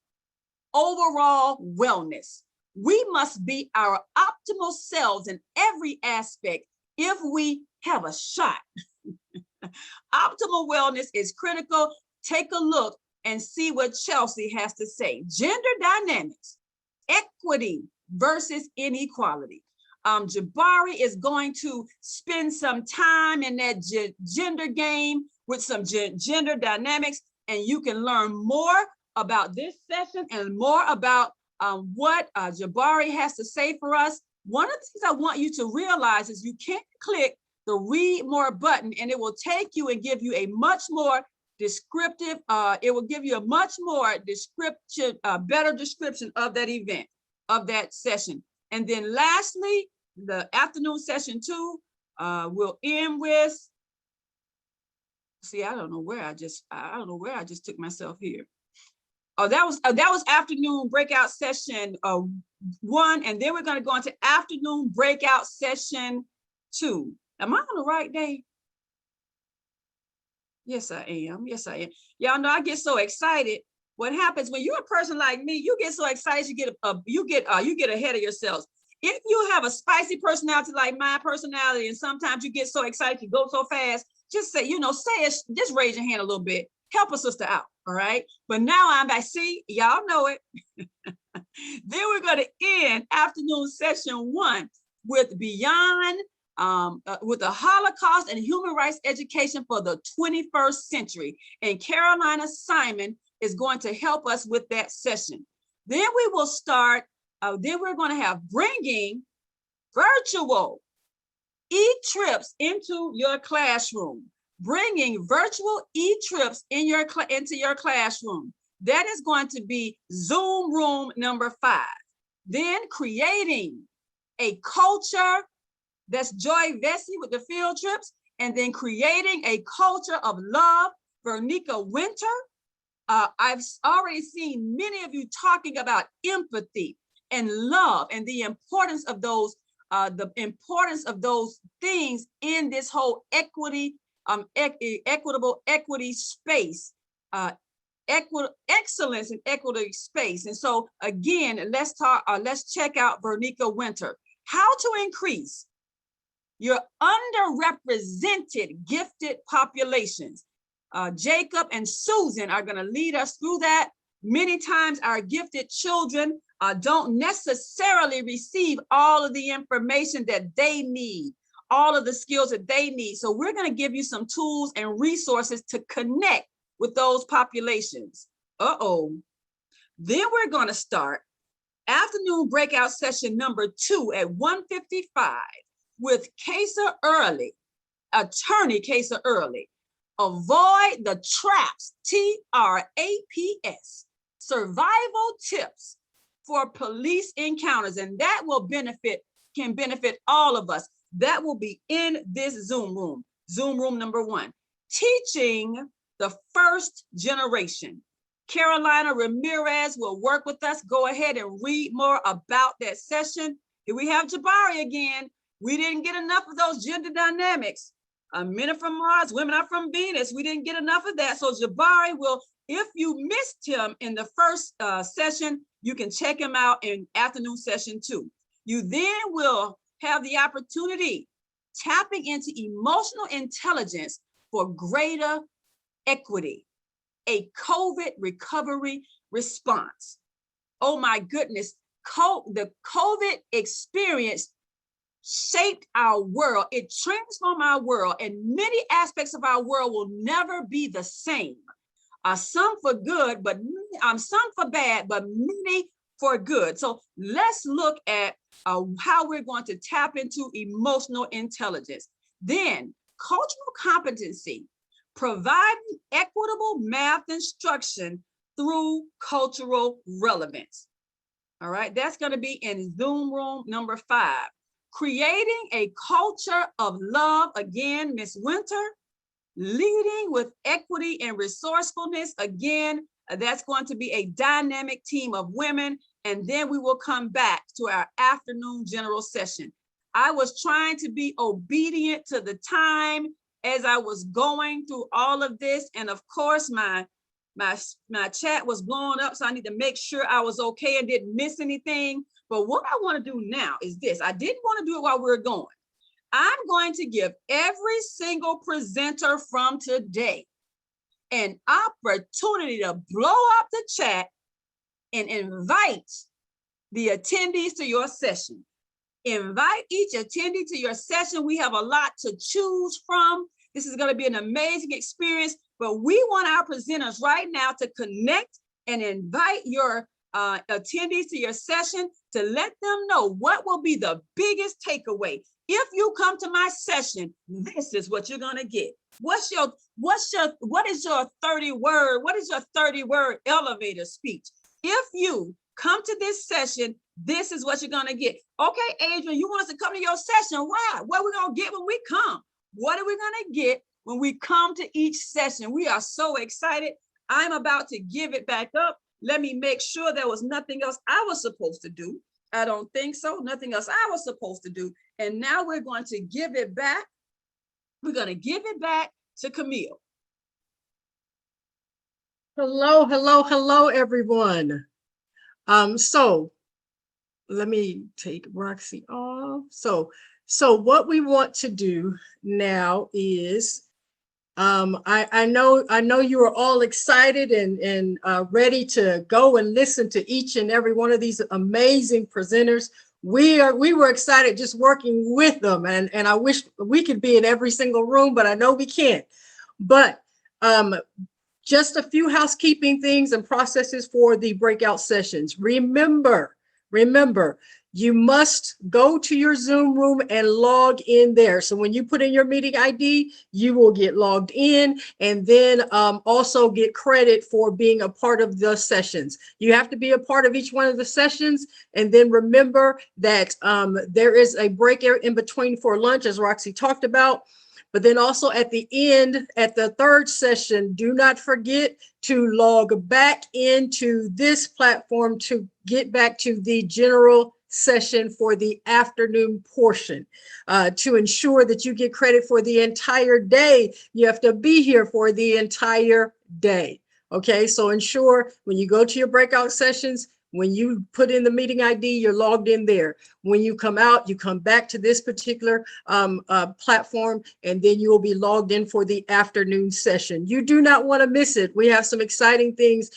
Overall wellness. We must be our optimal selves in every aspect if we have a shot. Optimal wellness is critical. Take a look and see what Chelsea has to say. Gender dynamics, equity versus inequality. Jabari is going to spend some time in that gender game with some gender dynamics, and you can learn more about this session and more about what Jabari has to say for us. One of the things I want you to realize is you can't click the read more button and it will take you and give you a much more descriptive, it will give you a much more description, better description of that event, of that session. And then lastly, the afternoon session 2 will end with, see, I don't know where I just took myself here. Oh, that was afternoon breakout session 1, and then we're going to go into afternoon breakout session 2. Am I on the right day? Yes, I am. Yes, I am. Y'all know I get so excited. What happens when you're a person like me, you get so excited, you get ahead of yourselves. If you have a spicy personality like my personality, and sometimes you get so excited, you go so fast, just say, say it, just raise your hand a little bit. Help a sister out, all right? But now I'm back, see, y'all know it. Then we're going to end afternoon session 1 with Beyond, with the Holocaust and human rights education for the 21st century. And Carolina Simon is going to help us with that session. Then we will start, then we're going to have bringing virtual e-trips into your classroom. Bringing virtual e-trips into your classroom. That is going to be Zoom room number 5. Then creating a culture, that's Joy Vesey with the field trips, and then creating a culture of love, Vernica Winter. I've already seen many of you talking about empathy and love and the importance of those things in this whole equitable equity space, excellence in equity space. And so again, let's check out Vernica Winter. How to increase your underrepresented gifted populations. Jacob and Susan are going to lead us through that. Many times our gifted children don't necessarily receive all of the information that they need, all of the skills that they need. So we're going to give you some tools and resources to connect with those populations. Then we're going to start afternoon breakout session number 2 at 1:55 with Kesa Early, attorney Kesa Early. Avoid the traps, TRAPS, survival tips for police encounters. And that can benefit all of us. That will be in this Zoom room number 1. Teaching the first generation. Carolina Ramirez will work with us. Go ahead and read more about that session. Here we have Jabari again. We didn't get enough of those gender dynamics. Men are from Mars, women are from Venus. We didn't get enough of that. So Jabari will, if you missed him in the first session, you can check him out in afternoon session 2. You then will have the opportunity tapping into emotional intelligence for greater equity, a COVID recovery response. Oh my goodness, the COVID experience shaped our world. It transformed our world, and many aspects of our world will never be the same. Some for good, but some for bad, but many for good. So let's look at how we're going to tap into emotional intelligence. Then cultural competency, providing equitable math instruction through cultural relevance. All right, that's going to be in Zoom room number 5. Creating a culture of love, again, Miss Winter. Leading with equity and resourcefulness, again, that's going to be a dynamic team of women. And then we will come back to our afternoon general session. I was trying to be obedient to the time as I was going through all of this. And of course, my chat was blowing up, so I need to make sure I was okay and didn't miss anything. But what I want to do now is this. I didn't want to do it while we're going. I'm going to give every single presenter from today an opportunity to blow up the chat and invite the attendees to your session. Invite each attendee to your session. We have a lot to choose from. This is going to be an amazing experience, but we want our presenters right now to connect and invite your attendees to your session to let them know what will be the biggest takeaway. If you come to my session, this is what you're going to get. What is your 30-word elevator speech? If you come to this session, this is what you're going to get. Okay, Adrian, you want us to come to your session. Why? What are we going to get when we come? What are we going to get when we come to each session? We are so excited. I'm about to give it back up. Let me make sure there was nothing else I was supposed to do. I don't think so. Nothing else I was supposed to do. And now we're going to give it back. We're going to give it back to Camille. Hello, everyone. So let me take Roxy off. So what we want to do now is, I know you are all excited and ready to go and listen to each and every one of these amazing presenters. We were excited just working with them, and I wish we could be in every single room, but I know we can't. But just a few housekeeping things and processes for the breakout sessions. Remember, you must go to your Zoom room and log in there. So when you put in your meeting ID, you will get logged in, and then also get credit for being a part of the sessions. You have to be a part of each one of the sessions. And then remember that there is a break in between for lunch, as Roxy talked about. But then also at the end, at the third session, do not forget to log back into this platform to get back to the general session for the afternoon portion. To ensure that you get credit for the entire day, you have to be here for the entire day. Okay, so ensure when you go to your breakout sessions, when you put in the meeting ID, you're logged in there. When you come out, you come back to this particular platform, and then you will be logged in for the afternoon session. You do not want to miss it. We have some exciting things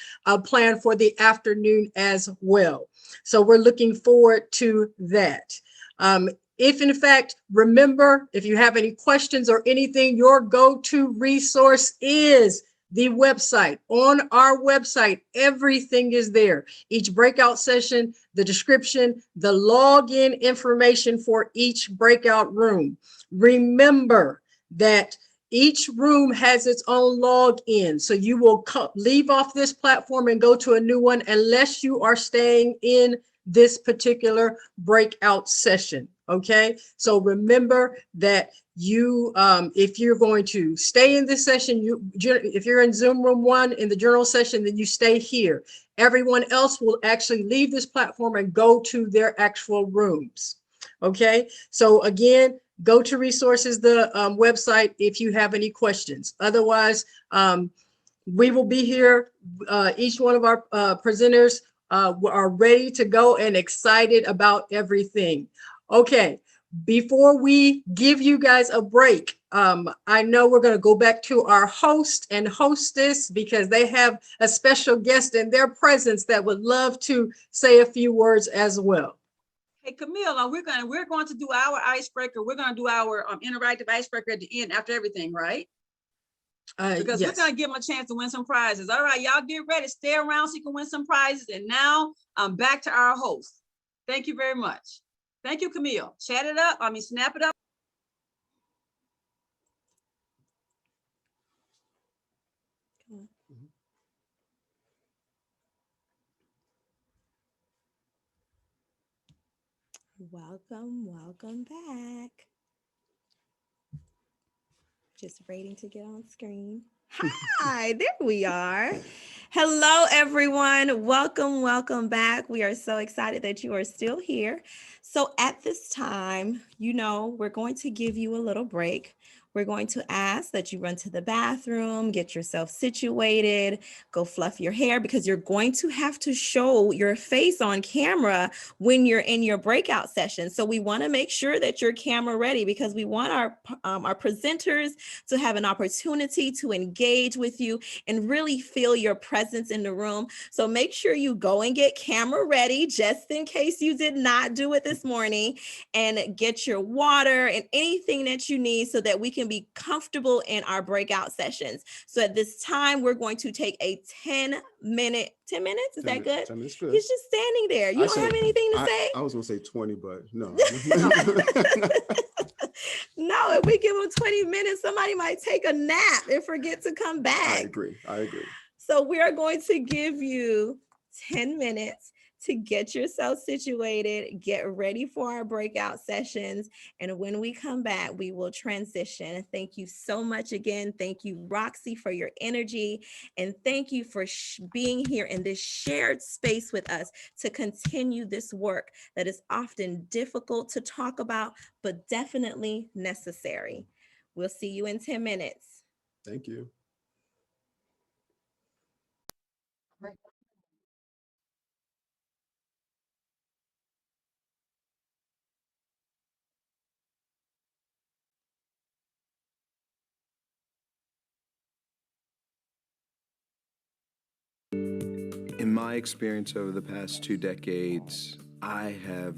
planned for the afternoon as well. So we're looking forward to that. If in fact, remember, if you have any questions or anything, your go-to resource is the website. On our website, everything is there. Each breakout session, the description, the login information for each breakout room. Remember that each room has its own login. So you will leave off this platform and go to a new one unless you are staying in this particular breakout session. Okay, so remember that you, if you're going to stay in this session, if you're in Zoom room 1 in the journal session, then you stay here. Everyone else will actually leave this platform and go to their actual rooms. Okay, so again, go to resources, the website, if you have any questions. Otherwise, we will be here. Each one of our presenters are ready to go and excited about everything. Okay, before we give you guys a break, I know we're going to go back to our host and hostess because they have a special guest in their presence that would love to say a few words as well. Hey, Camille, we're going to do our icebreaker. We're going to do our interactive icebreaker at the end after everything, right? Because yes, we're going to give them a chance to win some prizes. All right, y'all get ready. Stay around so you can win some prizes. And now back to our host. Thank you very much. Thank you, Camille. Chat it up. Snap it up. Welcome back. Just waiting to get on screen. Hi, there we are. Hello, everyone. Welcome back. We are so excited that you are still here. So at this time, we're going to give you a little break. We're going to ask that you run to the bathroom, get yourself situated, go fluff your hair, because you're going to have to show your face on camera when you're in your breakout session. So we want to make sure that you're camera ready, because we want our presenters to have an opportunity to engage with you and really feel your presence in the room. So make sure you go and get camera ready, just in case you did not do it this morning, and get your water and anything that you need so that we can be comfortable in our breakout sessions. So at this time, we're going to take a 10-minute, 10 minutes? Is that good? 10 minutes good. He's just standing there. You don't have anything to say? I was going to say 20, but no. No, if we give them 20 minutes, somebody might take a nap and forget to come back. I agree. So we are going to give you 10 minutes to get yourself situated, get ready for our breakout sessions. And when we come back, we will transition. Thank you so much again. Thank you, Roxy, for your energy. And thank you for being here in this shared space with us to continue this work that is often difficult to talk about, but definitely necessary. We'll see you in 10 minutes. Thank you. In my experience over the past 2 decades, I have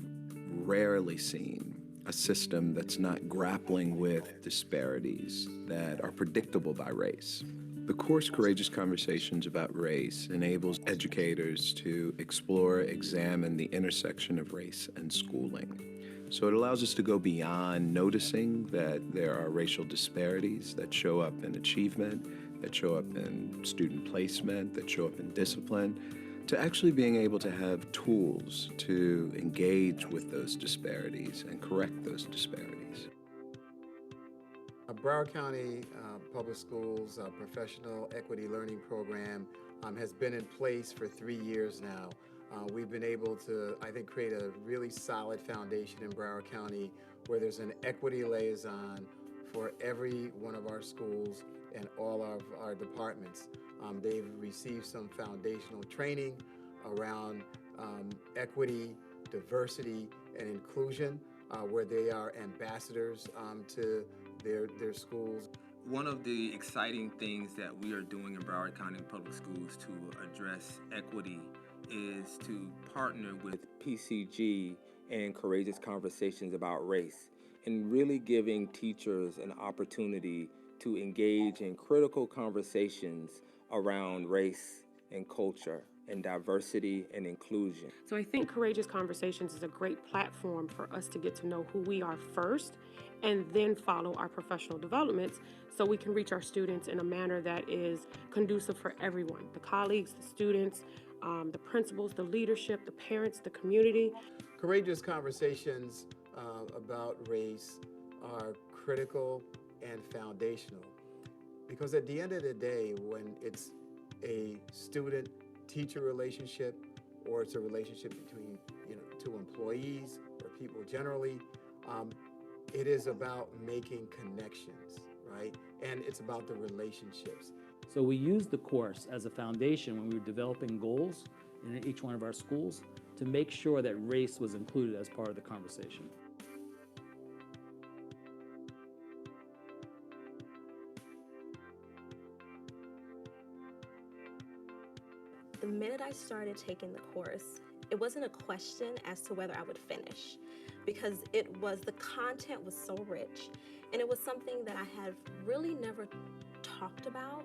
rarely seen a system that's not grappling with disparities that are predictable by race. The course Courageous Conversations About Race enables educators to explore, examine the intersection of race and schooling. So it allows us to go beyond noticing that there are racial disparities that show up in achievement, that show up in student placement, that show up in discipline, to actually being able to have tools to engage with those disparities and correct those disparities. Broward County Public Schools Professional Equity Learning Program has been in place for 3 years now. We've been able to, I think, create a really solid foundation in Broward County where there's an equity liaison for every one of our schools and all of our departments. They've received some foundational training around equity, diversity, and inclusion, where they are ambassadors to their schools. One of the exciting things that we are doing in Broward County Public Schools to address equity is to partner with PCG and Courageous Conversations About Race, and really giving teachers an opportunity to engage in critical conversations around race and culture and diversity and inclusion. So I think Courageous Conversations is a great platform for us to get to know who we are first and then follow our professional developments so we can reach our students in a manner that is conducive for everyone, the colleagues, the students, the principals, the leadership, the parents, the community. Courageous Conversations about race are critical and foundational because at the end of the day, when it's a student-teacher relationship or it's a relationship between two employees or people generally, it is about making connections, right? And it's about the relationships. So we used the course as a foundation when we were developing goals in each one of our schools to make sure that race was included as part of the conversation. The minute I started taking the course, it wasn't a question as to whether I would finish, because the content was so rich, and it was something that I had really never talked about,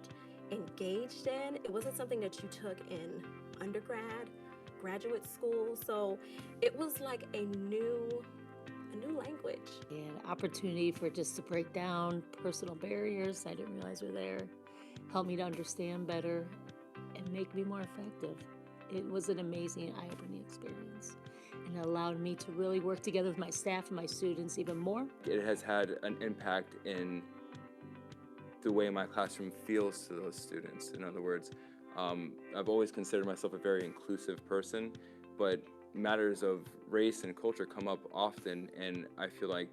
engaged in. It wasn't something that you took in undergrad, graduate school, so it was like a new language. An opportunity for just to break down personal barriers I didn't realize were there, help me to understand better, and make me more effective. It was an amazing eye-opening experience, and it allowed me to really work together with my staff and my students even more. It has had an impact in the way my classroom feels to those students. In other words, I've always considered myself a very inclusive person, but matters of race and culture come up often, and I feel like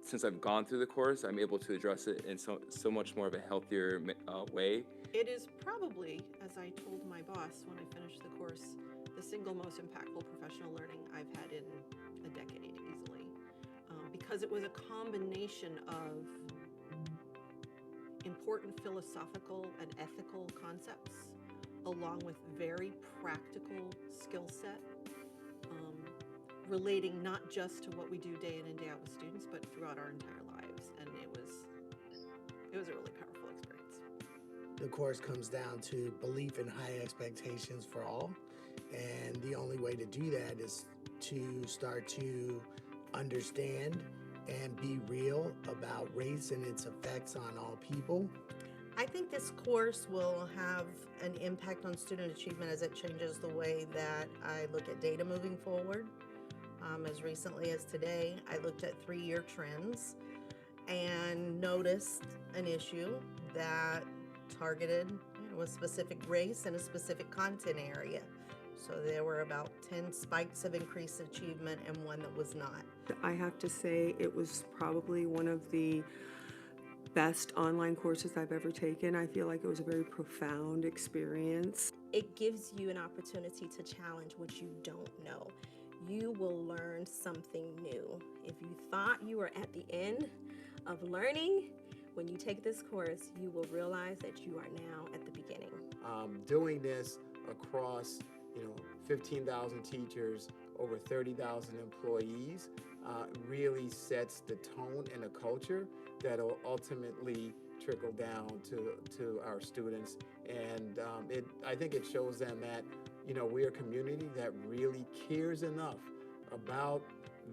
since I've gone through the course, I'm able to address it in so much more of a healthier way. It is probably, as I told my boss when I finished the course, the single most impactful professional learning I've had in a decade easily, because it was a combination of important philosophical and ethical concepts along with very practical skill set, relating not just to what we do day in and day out with students, but throughout our entire lives. And it was a really powerful experience. The course comes down to belief and high expectations for all. And the only way to do that is to start to understand and be real about race and its effects on all people. I think this course will have an impact on student achievement as it changes the way that I look at data moving forward. As recently as today, I looked at 3-year trends and noticed an issue that targeted a specific race and a specific content area. So there were about 10 spikes of increased achievement and one that was not. I have to say it was probably one of the best online courses I've ever taken. I feel like it was a very profound experience. It gives you an opportunity to challenge what you don't know. You will learn something new. If you thought you were at the end of learning, when you take this course, you will realize that you are now at the beginning. Doing this across, 15,000 teachers, over 30,000 employees, really sets the tone and a culture that'll ultimately trickle down to our students. And I think it shows them that, we're a community that really cares enough about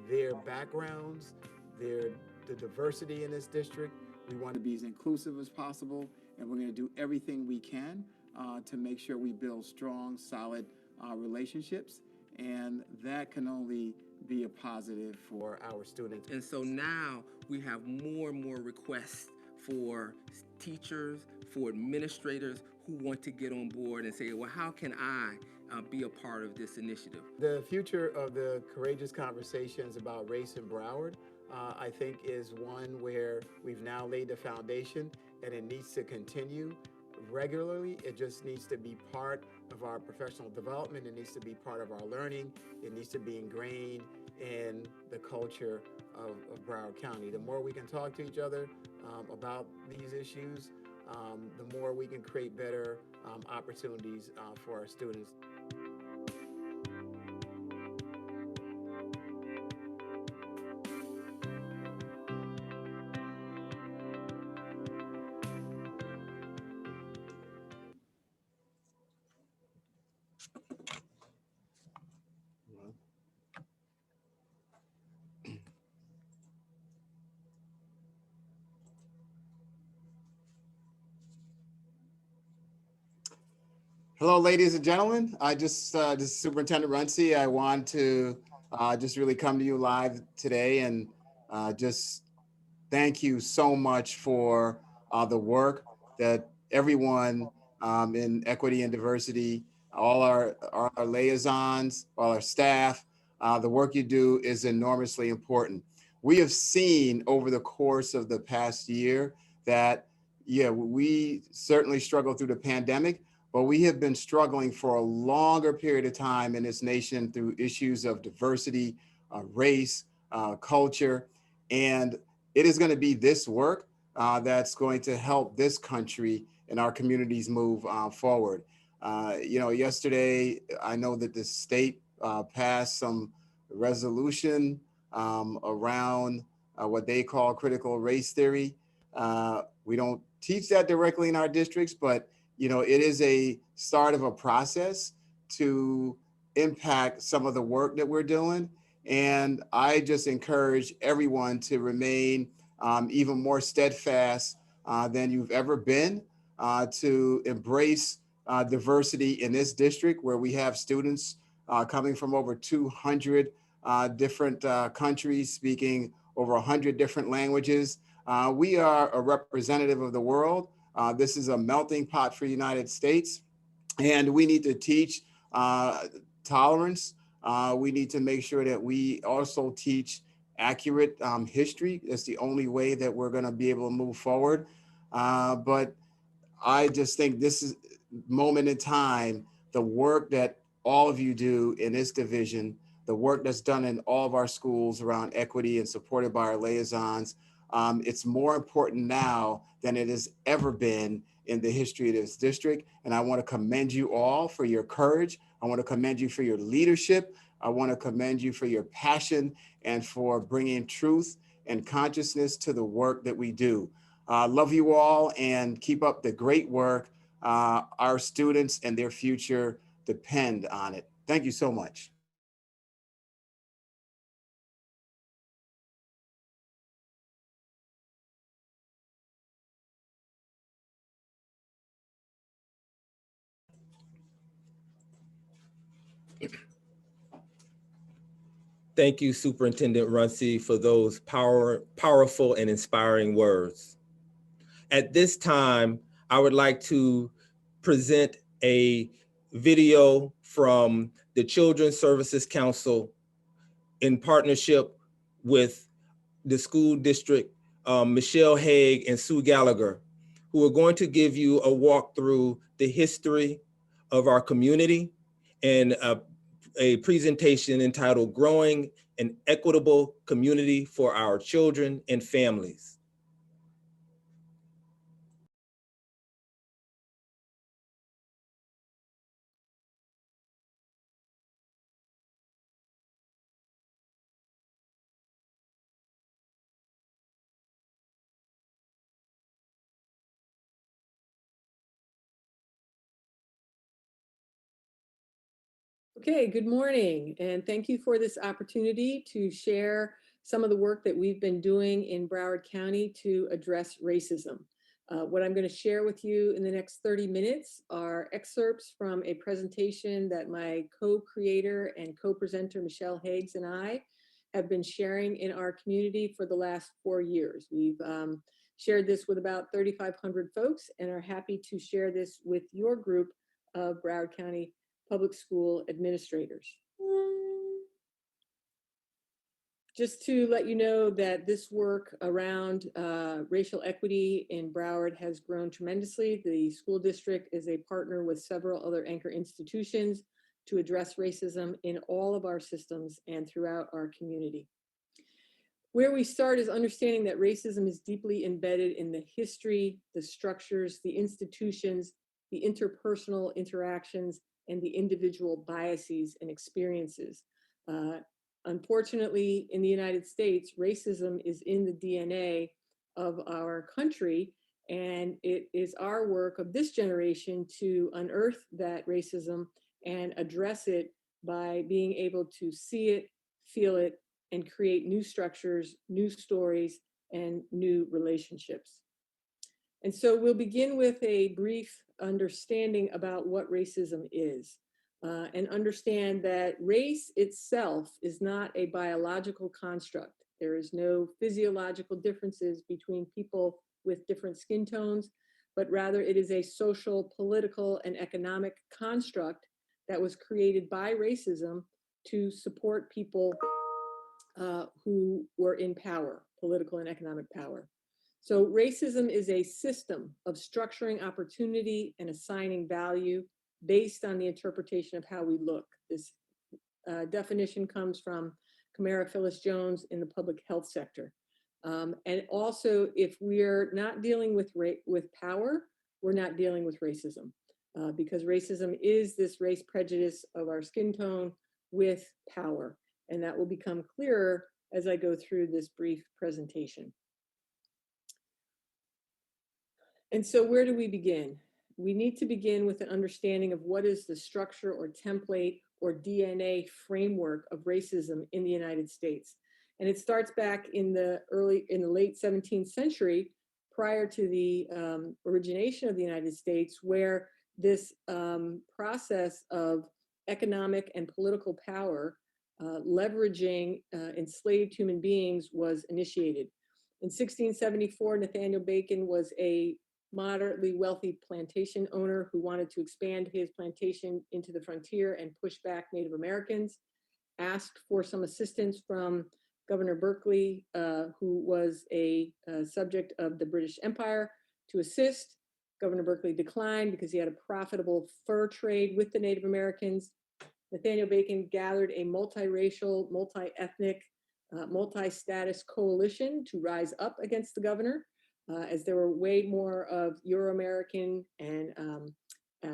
their backgrounds, the diversity in this district. We want to be as inclusive as possible, and we're going to do everything we can to make sure we build strong, solid relationships, and that can only be a positive for our students. And so now we have more and more requests for teachers, for administrators who want to get on board and say, well, how can I be a part of this initiative? The future of the Courageous Conversations about race in Broward, I think, is one where we've now laid the foundation, and it needs to continue regularly. It just needs to be part of our professional development. It needs to be part of our learning. It needs to be ingrained in the culture of Broward County. The more we can talk to each other about these issues, the more we can create better opportunities for our students. Hello, ladies and gentlemen. This is Superintendent Runcie. I want to just really come to you live today and just thank you so much for the work that everyone in equity and diversity, all our liaisons, all our staff, the work you do is enormously important. We have seen over the course of the past year that, yeah, we certainly struggled through the pandemic, but we have been struggling for a longer period of time in this nation through issues of diversity, race, culture, and it is going to be this work that's going to help this country and our communities move forward. Yesterday, I know that the state passed some resolution around what they call critical race theory. We don't teach that directly in our districts, but it is a start of a process to impact some of the work that we're doing. And I just encourage everyone to remain even more steadfast than you've ever been to embrace diversity in this district, where we have students coming from over 200 different countries, speaking over 100 different languages. We are a representative of the world. This is a melting pot for the United States, and we need to teach tolerance. We need to make sure that we also teach accurate history. That's the only way that we're going to be able to move forward. But I just think this is moment in time, the work that all of you do in this division, the work that's done in all of our schools around equity and supported by our liaisons, it's more important now than it has ever been in the history of this district. And I want to commend you all for your courage. I want to commend you for your leadership. I want to commend you for your passion and for bringing truth and consciousness to the work that we do. Love you all and keep up the great work. Our students and their future depend on it. Thank you so much. Thank you, Superintendent Runcie, for those powerful and inspiring words. At this time, I would like to present a video from the Children's Services Council in partnership with the school district, Michelle Haig and Sue Gallagher, who are going to give you a walk through the history of our community and a presentation entitled Growing an Equitable Community for Our Children and Families. Okay, good morning, and thank you for this opportunity to share some of the work that we've been doing in Broward County to address racism. What I'm going to share with you in the next 30 minutes are excerpts from a presentation that my co-creator and co-presenter Michelle Higgs and I have been sharing in our community for the last 4 years. We've shared this with about 3,500 folks and are happy to share this with your group of Broward County public school administrators. Just to let you know that this work around racial equity in Broward has grown tremendously. The school district is a partner with several other anchor institutions to address racism in all of our systems and throughout our community. Where we start is understanding that racism is deeply embedded in the history, the structures, the institutions, the interpersonal interactions, and the individual biases and experiences. Unfortunately, in the United States, racism is in the DNA of our country, and it is our work of this generation to unearth that racism and address it by being able to see it, feel it, and create new structures, new stories, and new relationships. And so we'll begin with a brief understanding about what racism is, and understand that race itself is not a biological construct. There is no physiological differences between people with different skin tones, but rather it is a social, political, and economic construct that was created by racism to support people who were in power, political and economic power. So racism is a system of structuring opportunity and assigning value based on the interpretation of how we look. This definition comes from Camara Phyllis Jones in the public health sector. And also, if we're not dealing with power, we're not dealing with racism, because racism is this race prejudice of our skin tone with power. And that will become clearer as I go through this brief presentation. And so where do we begin? We need to begin with an understanding of what is the structure or template or DNA framework of racism in the United States. And it starts back in the late 17th century, prior to the origination of the United States, where this process of economic and political power leveraging enslaved human beings was initiated. In 1674, Nathaniel Bacon was a moderately wealthy plantation owner who wanted to expand his plantation into the frontier and push back Native Americans, asked for some assistance from Governor Berkeley, who was a subject of the British Empire, to assist. Governor Berkeley declined because he had a profitable fur trade with the Native Americans. Nathaniel Bacon gathered a multiracial, multi-ethnic, multi-status coalition to rise up against the governor, as there were way more of Euro-American and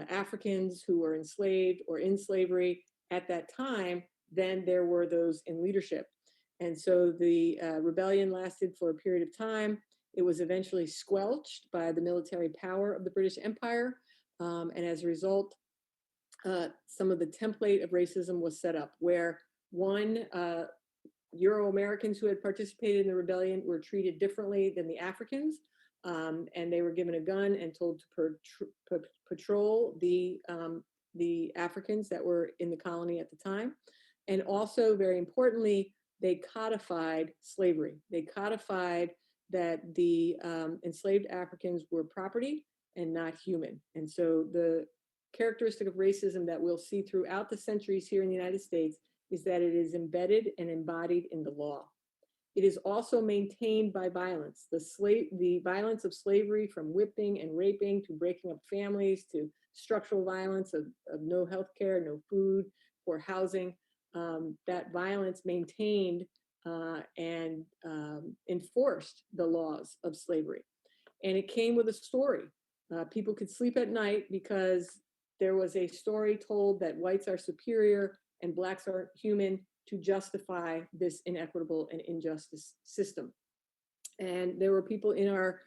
Africans who were enslaved or in slavery at that time than there were those in leadership. And so the rebellion lasted for a period of time. It was eventually squelched by the military power of the British Empire. And as a result, some of the template of racism was set up, where Euro-Americans who had participated in the rebellion were treated differently than the Africans, and they were given a gun and told to patrol the Africans that were in the colony at the time. And also, very importantly, they codified slavery. They codified that the enslaved Africans were property and not human. And so the characteristic of racism that we'll see throughout the centuries here in the United States is that it is embedded and embodied in the law. It is also maintained by violence. The violence of slavery, from whipping and raping to breaking up families to structural violence of no health care, no food, poor housing, that violence maintained and enforced the laws of slavery. And it came with a story. People could sleep at night because there was a story told that whites are superior and blacks are human, to justify this inequitable and injustice system. And there were people in our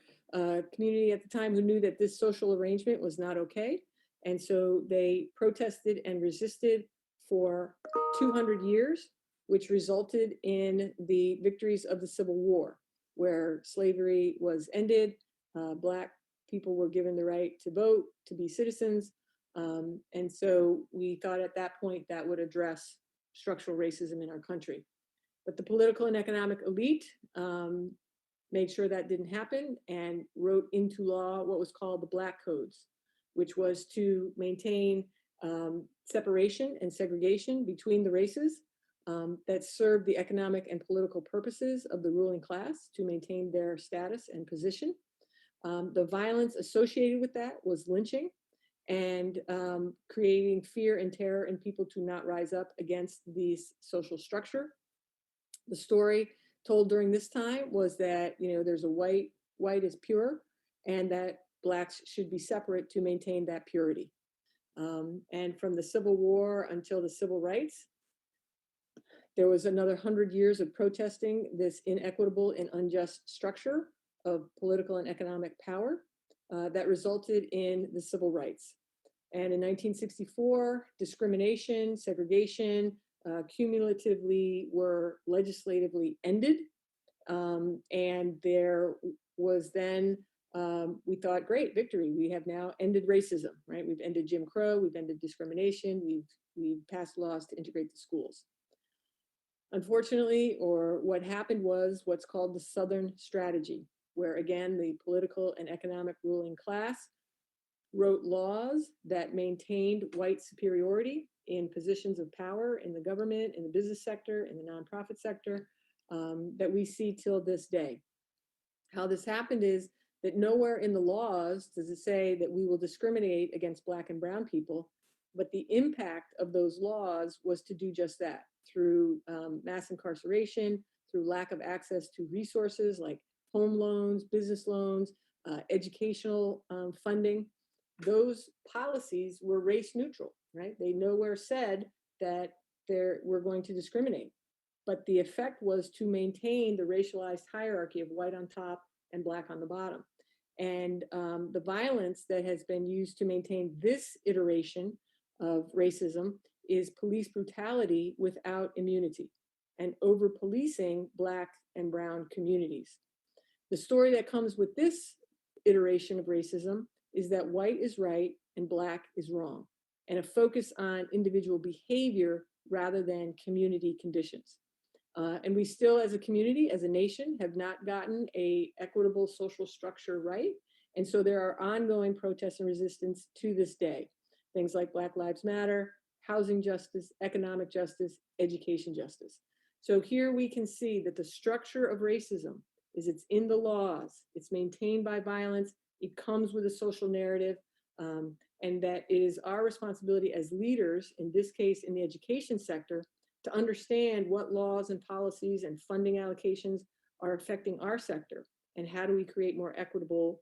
community at the time who knew that this social arrangement was not okay. And so they protested and resisted, for 200 years, which resulted in the victories of the Civil War, where slavery was ended, Black people were given the right to vote, to be citizens. And so we thought at that point that would address structural racism in our country. But the political and economic elite made sure that didn't happen and wrote into law what was called the Black Codes, which was to maintain separation and segregation between the races that served the economic and political purposes of the ruling class to maintain their status and position. The violence associated with that was lynching and creating fear and terror in people to not rise up against this social structure. The story told during this time was that, you know, there's a white is pure, and that Blacks should be separate to maintain that purity. And from the Civil War until the Civil Rights, there was another 100 years of protesting this inequitable and unjust structure of political and economic power that resulted in the civil rights. And in 1964, discrimination, segregation, cumulatively were legislatively ended. And there was then, we thought, great, victory. We have now ended racism, right? We've ended Jim Crow, we've ended discrimination, we've passed laws to integrate the schools. Unfortunately, or what happened was what's called the Southern Strategy, where again, the political and economic ruling class wrote laws that maintained white superiority in positions of power in the government, in the business sector, in the nonprofit sector, that we see till this day. How this happened is that nowhere in the laws does it say that we will discriminate against Black and brown people, but the impact of those laws was to do just that through mass incarceration, through lack of access to resources like home loans, business loans, educational funding. Those policies were race neutral, right? They nowhere said that we're going to discriminate, but the effect was to maintain the racialized hierarchy of white on top and Black on the bottom. And the violence that has been used to maintain this iteration of racism is police brutality without immunity and over-policing Black and brown communities. The story that comes with this iteration of racism is that white is right and Black is wrong, and a focus on individual behavior rather than community conditions. And we still, as a community, as a nation, have not gotten an equitable social structure right. And so there are ongoing protests and resistance to this day. Things like Black Lives Matter, housing justice, economic justice, education justice. So here we can see that the structure of racism is it's in the laws, it's maintained by violence, it comes with a social narrative, and that it is our responsibility as leaders, in this case in the education sector, to understand what laws and policies and funding allocations are affecting our sector, and how do we create more equitable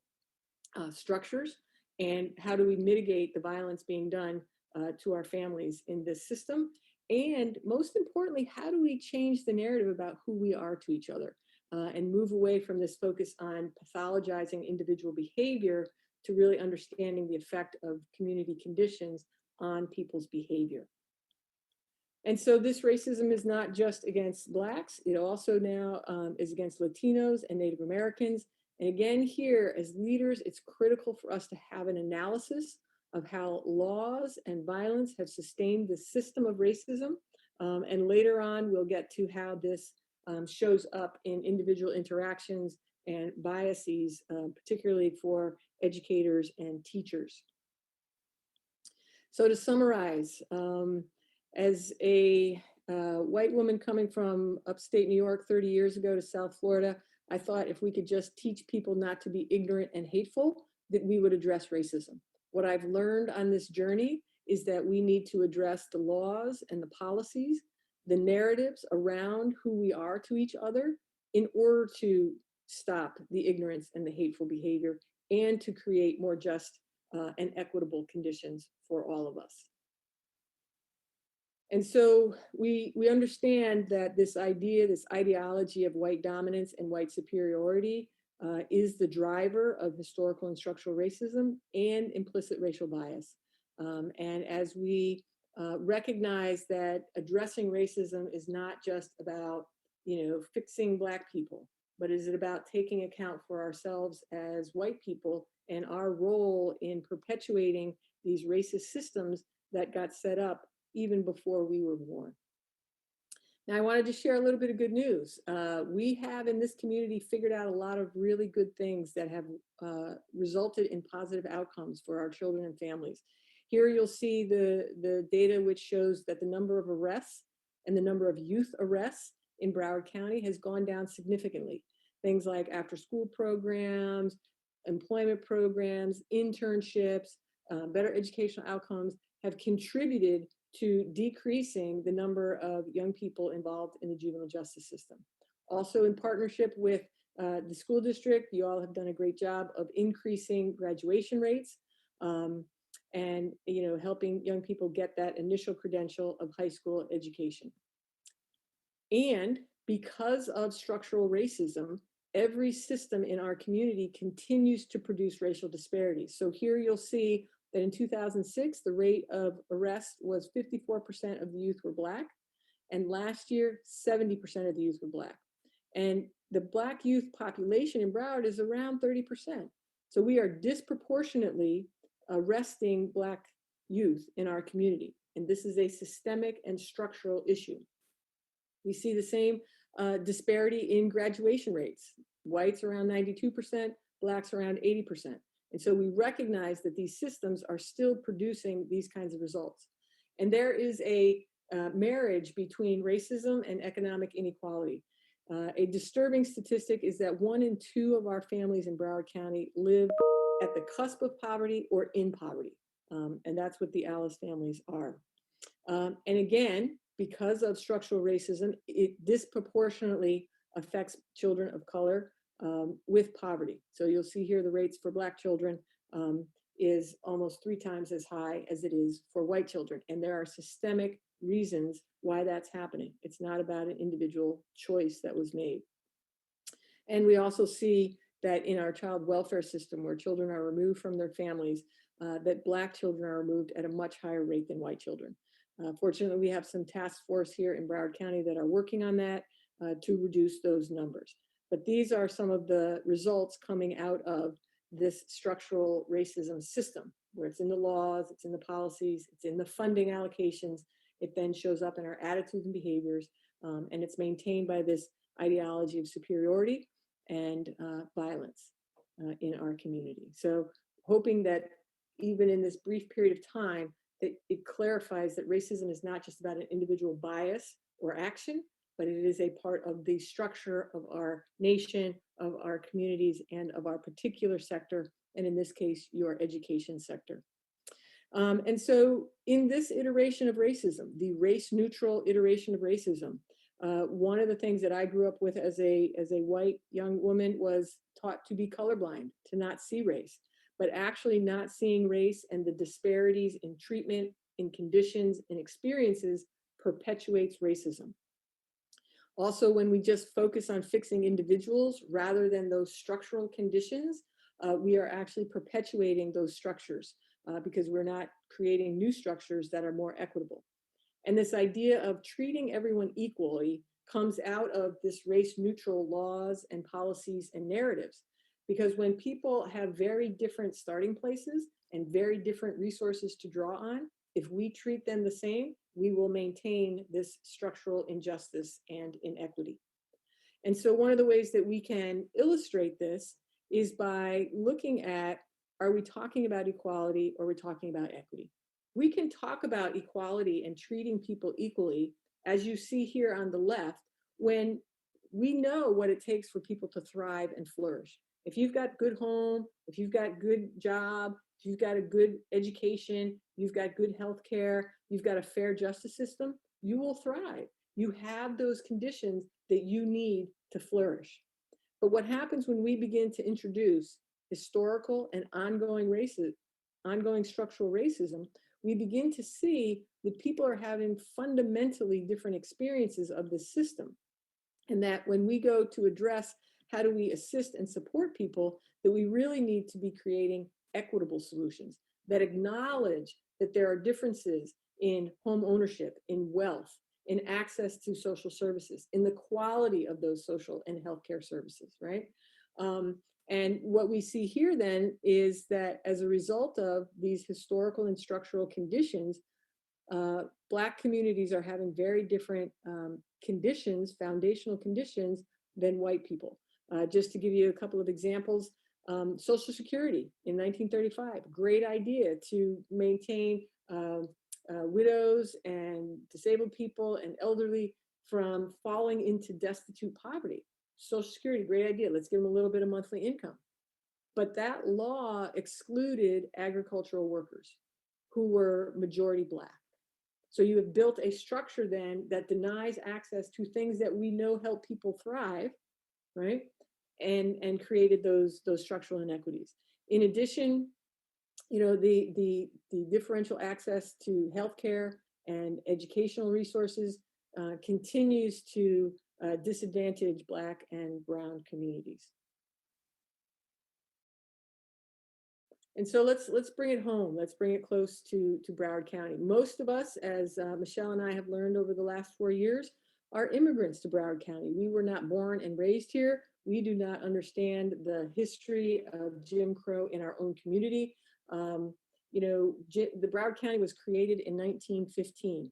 structures, and how do we mitigate the violence being done to our families in this system, and most importantly, how do we change the narrative about who we are to each other and move away from this focus on pathologizing individual behavior to really understanding the effect of community conditions on people's behavior. And so this racism is not just against Blacks, it also now is against Latinos and Native Americans. And again, here as leaders, it's critical for us to have an analysis of how laws and violence have sustained the system of racism. And later on, we'll get to how this shows up in individual interactions and biases, particularly for educators and teachers. So to summarize, as a white woman coming from upstate New York 30 years ago to South Florida, I thought if we could just teach people not to be ignorant and hateful, that we would address racism. What I've learned on this journey is that we need to address the laws and the policies, the narratives around who we are to each other in order to stop the ignorance and the hateful behavior and to create more just and equitable conditions for all of us. And so we understand that this idea, this ideology of white dominance and white superiority is the driver of historical and structural racism and implicit racial bias. And as we recognize that addressing racism is not just about, fixing Black people, but is it about taking account for ourselves as white people and our role in perpetuating these racist systems that got set up even before we were born. Now, I wanted to share a little bit of good news. We have in this community figured out a lot of really good things that have resulted in positive outcomes for our children and families. Here you'll see the data which shows that the number of arrests and the number of youth arrests in Broward County has gone down significantly. Things like after-school programs, employment programs, internships, better educational outcomes have contributed to decreasing the number of young people involved in the juvenile justice system. Also, in partnership with the school district, you all have done a great job of increasing graduation rates and helping young people get that initial credential of high school education. And because of structural racism, every system in our community continues to produce racial disparities. So here you'll see that in 2006, the rate of arrest was 54% of the youth were Black, and last year, 70% of the youth were Black. And the Black youth population in Broward is around 30%. So we are disproportionately arresting Black youth in our community. And this is a systemic and structural issue. We see the same disparity in graduation rates. Whites around 92%, Blacks around 80%. And so we recognize that these systems are still producing these kinds of results. And there is a marriage between racism and economic inequality. A disturbing statistic is that 1 in 2 of our families in Broward County live at the cusp of poverty or in poverty. And that's what the Alice families are. And again, because of structural racism, it disproportionately affects children of color with poverty. So you'll see here the rates for Black children is almost 3 times as high as it is for white children. And there are systemic reasons why that's happening. It's not about an individual choice that was made. And we also see that in our child welfare system, where children are removed from their families, that Black children are removed at a much higher rate than white children. Fortunately, we have some task force here in Broward County that are working on that to reduce those numbers. But these are some of the results coming out of this structural racism system, where it's in the laws, it's in the policies, it's in the funding allocations. It then shows up in our attitudes and behaviors, and it's maintained by this ideology of superiority and violence in our community. So hoping that even in this brief period of time, it clarifies that racism is not just about an individual bias or action, but it is a part of the structure of our nation, of our communities, and of our particular sector, and in this case, your education sector. And so in this iteration of racism, the race-neutral iteration of racism, one of the things that I grew up with as a white young woman was taught to be colorblind, to not see race, but actually not seeing race and the disparities in treatment, in conditions, in experiences perpetuates racism. Also, when we just focus on fixing individuals rather than those structural conditions, we are actually perpetuating those structures because we're not creating new structures that are more equitable. And this idea of treating everyone equally comes out of this race-neutral laws and policies and narratives. Because when people have very different starting places and very different resources to draw on, if we treat them the same, we will maintain this structural injustice and inequity. And so one of the ways that we can illustrate this is by looking at, are we talking about equality or are we talking about equity? We can talk about equality and treating people equally, as you see here on the left, when we know what it takes for people to thrive and flourish. If you've got good home, if you've got good job, if you've got a good education, you've got good health care, you've got a fair justice system, you will thrive. You have those conditions that you need to flourish. But what happens when we begin to introduce historical and ongoing structural racism, we begin to see that people are having fundamentally different experiences of the system. And that when we go to address how do we assist and support people, that we really need to be creating equitable solutions that acknowledge that there are differences in home ownership, in wealth, in access to social services, in the quality of those social and healthcare services, right? And what we see here then is that as a result of these historical and structural conditions, Black communities are having very different conditions, foundational conditions, than white people. Just to give you a couple of examples, Social Security in 1935, great idea to maintain widows and disabled people and elderly from falling into destitute poverty. Social Security, great idea. Let's give them a little bit of monthly income. But that law excluded agricultural workers who were majority Black. So you have built a structure then that denies access to things that we know help people thrive, right? And created those structural inequities. In addition, you know, the differential access to healthcare and educational resources continues to disadvantage Black and brown communities. And so let's bring it home. Let's bring it close to Broward County. Most of us, as Michelle and I have learned over the last 4 years, are immigrants to Broward County. We were not born and raised here. We do not understand the history of Jim Crow in our own community. You know, the Broward County was created in 1915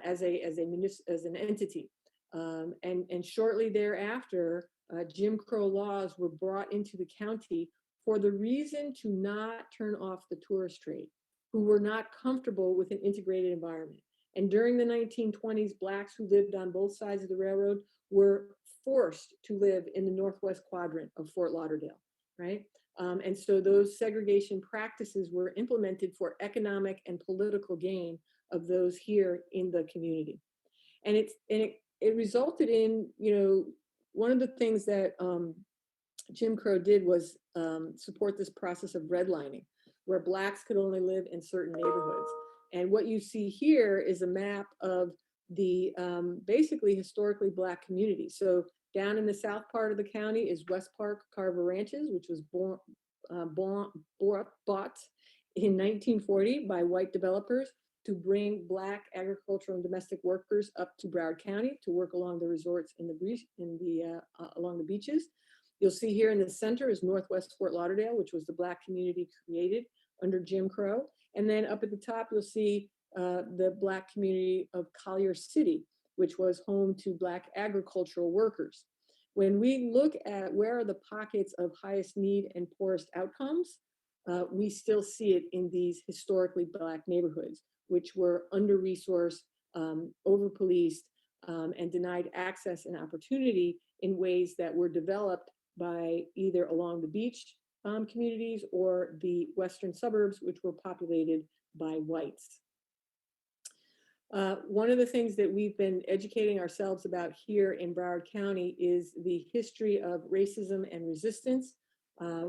as an entity. And shortly thereafter, Jim Crow laws were brought into the county for the reason to not turn off the tourist trade, who were not comfortable with an integrated environment. And during the 1920s, Blacks who lived on both sides of the railroad were forced to live in the northwest quadrant of Fort Lauderdale, right? And so those segregation practices were implemented for economic and political gain of those here in the community. And it resulted in, you know, one of the things that Jim Crow did was support this process of redlining, where Blacks could only live in certain neighborhoods. And what you see here is a map of the basically historically Black community. So down in the south part of the county is West Park Carver Ranches, which was bought in 1940 by white developers to bring Black agricultural and domestic workers up to Broward County to work along the resorts along the beaches. You'll see here in the center is Northwest Fort Lauderdale, which was the Black community created under Jim Crow. And then up at the top, you'll see the Black community of Collier City, which was home to Black agricultural workers. When we look at where are the pockets of highest need and poorest outcomes, we still see it in these historically Black neighborhoods, which were under-resourced, over-policed, and denied access and opportunity in ways that were developed by either along the beach communities or the western suburbs, which were populated by whites. One of the things that we've been educating ourselves about here in Broward County is the history of racism and resistance.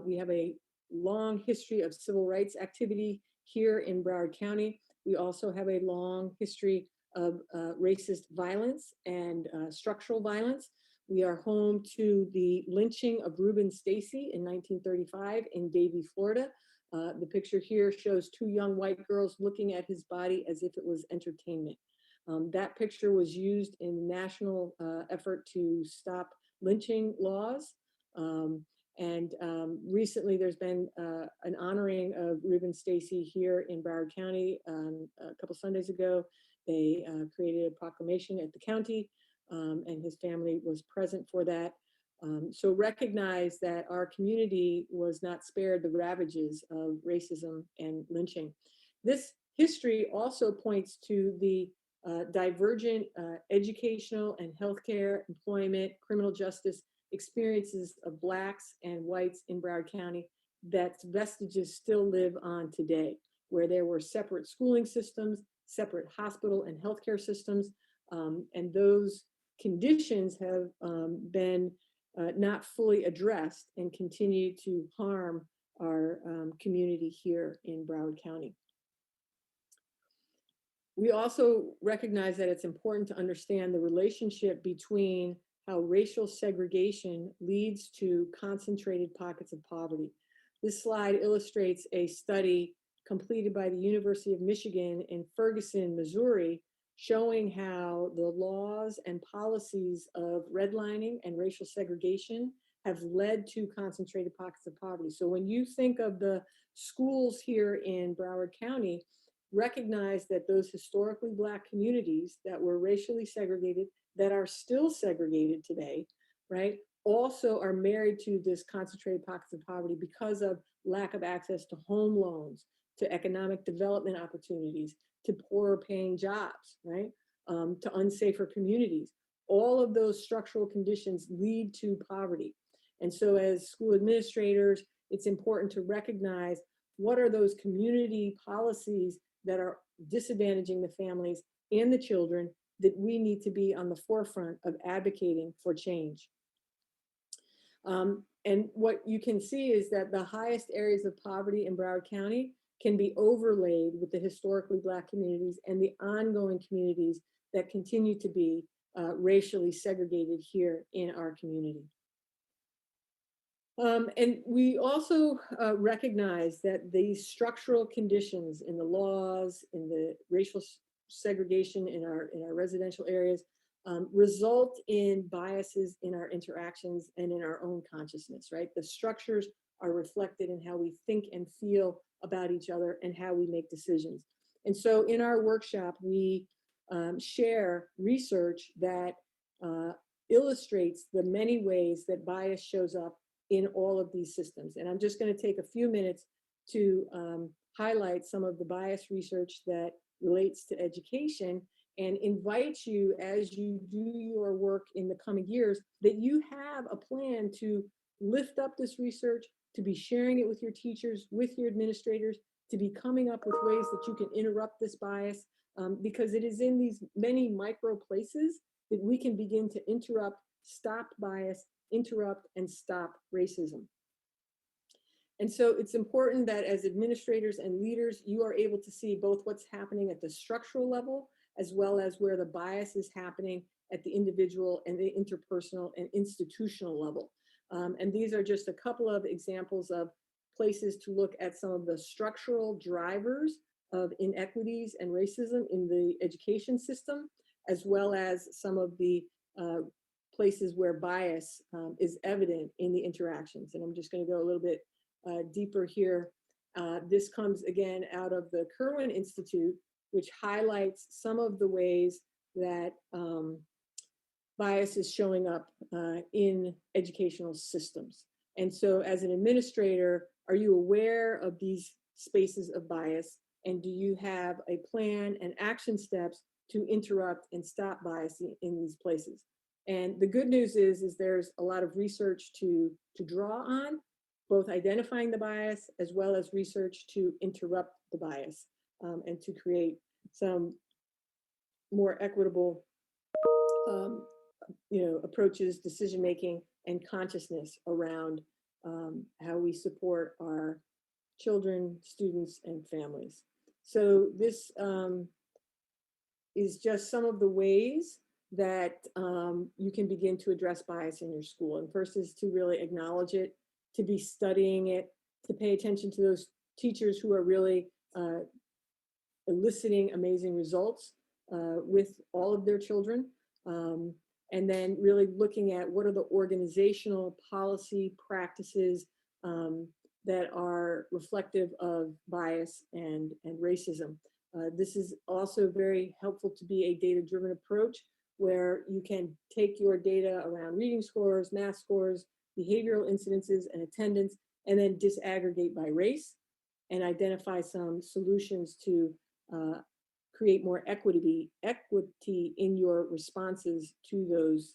We have a long history of civil rights activity here in Broward County. We also have a long history of racist violence and structural violence. We are home to the lynching of Reuben Stacy in 1935 in Davie, Florida. The picture here shows two young white girls looking at his body as if it was entertainment. That picture was used in the national effort to stop lynching laws. Recently there's been an honoring of Reuben Stacy here in Broward County. A couple Sundays ago, they created a proclamation at the county, and his family was present for that. So recognize that our community was not spared the ravages of racism and lynching. This history also points to the divergent educational and healthcare, employment, criminal justice experiences of Blacks and whites in Broward County that vestiges still live on today, where there were separate schooling systems, separate hospital and healthcare systems, and those conditions have been not fully addressed and continue to harm our community here in Broward County. We also recognize that it's important to understand the relationship between how racial segregation leads to concentrated pockets of poverty. This slide illustrates a study completed by the University of Michigan in Ferguson, Missouri, showing how the laws and policies of redlining and racial segregation have led to concentrated pockets of poverty. So when you think of the schools here in Broward County, recognize that those historically Black communities that were racially segregated, that are still segregated today, right, also are married to this concentrated pockets of poverty because of lack of access to home loans, to economic development opportunities, to poorer paying jobs, right, to unsafer communities. All of those structural conditions lead to poverty. And so as school administrators, it's important to recognize what are those community policies that are disadvantaging the families and the children that we need to be on the forefront of advocating for change. And what you can see is that the highest areas of poverty in Broward County can be overlaid with the historically Black communities and the ongoing communities that continue to be racially segregated here in our community. And we also recognize that these structural conditions in the laws, in the racial segregation in our residential areas, result in biases in our interactions and in our own consciousness, right? The structures are reflected in how we think and feel about each other and how we make decisions. And so in our workshop, we share research that illustrates the many ways that bias shows up in all of these systems. And I'm just going to take a few minutes to highlight some of the bias research that relates to education and invite you, as you do your work in the coming years, that you have a plan to lift up this research, to be sharing it with your teachers, with your administrators, to be coming up with ways that you can interrupt this bias, because it is in these many micro places that we can begin to interrupt, stop bias, interrupt, and stop racism. And so it's important that as administrators and leaders, you are able to see both what's happening at the structural level, as well as where the bias is happening at the individual and the interpersonal and institutional level. And these are just a couple of examples of places to look at some of the structural drivers of inequities and racism in the education system, as well as some of the places where bias is evident in the interactions. And I'm just going to go a little bit deeper here. This comes again out of the Kirwan Institute, which highlights some of the ways that bias is showing up in educational systems. And so as an administrator, are you aware of these spaces of bias? And do you have a plan and action steps to interrupt and stop bias in these places? And the good news is there's a lot of research to draw on, both identifying the bias as well as research to interrupt the bias and to create some more equitable approaches, decision-making, and consciousness around how we support our children, students, and families. So this is just some of the ways that you can begin to address bias in your school. And first is to really acknowledge it, to be studying it, to pay attention to those teachers who are really eliciting amazing results with all of their children. And then really looking at what are the organizational policy practices that are reflective of bias and racism. This is also very helpful to be a data-driven approach where you can take your data around reading scores, math scores, behavioral incidences, and attendance, and then disaggregate by race and identify some solutions to create more equity in your responses to those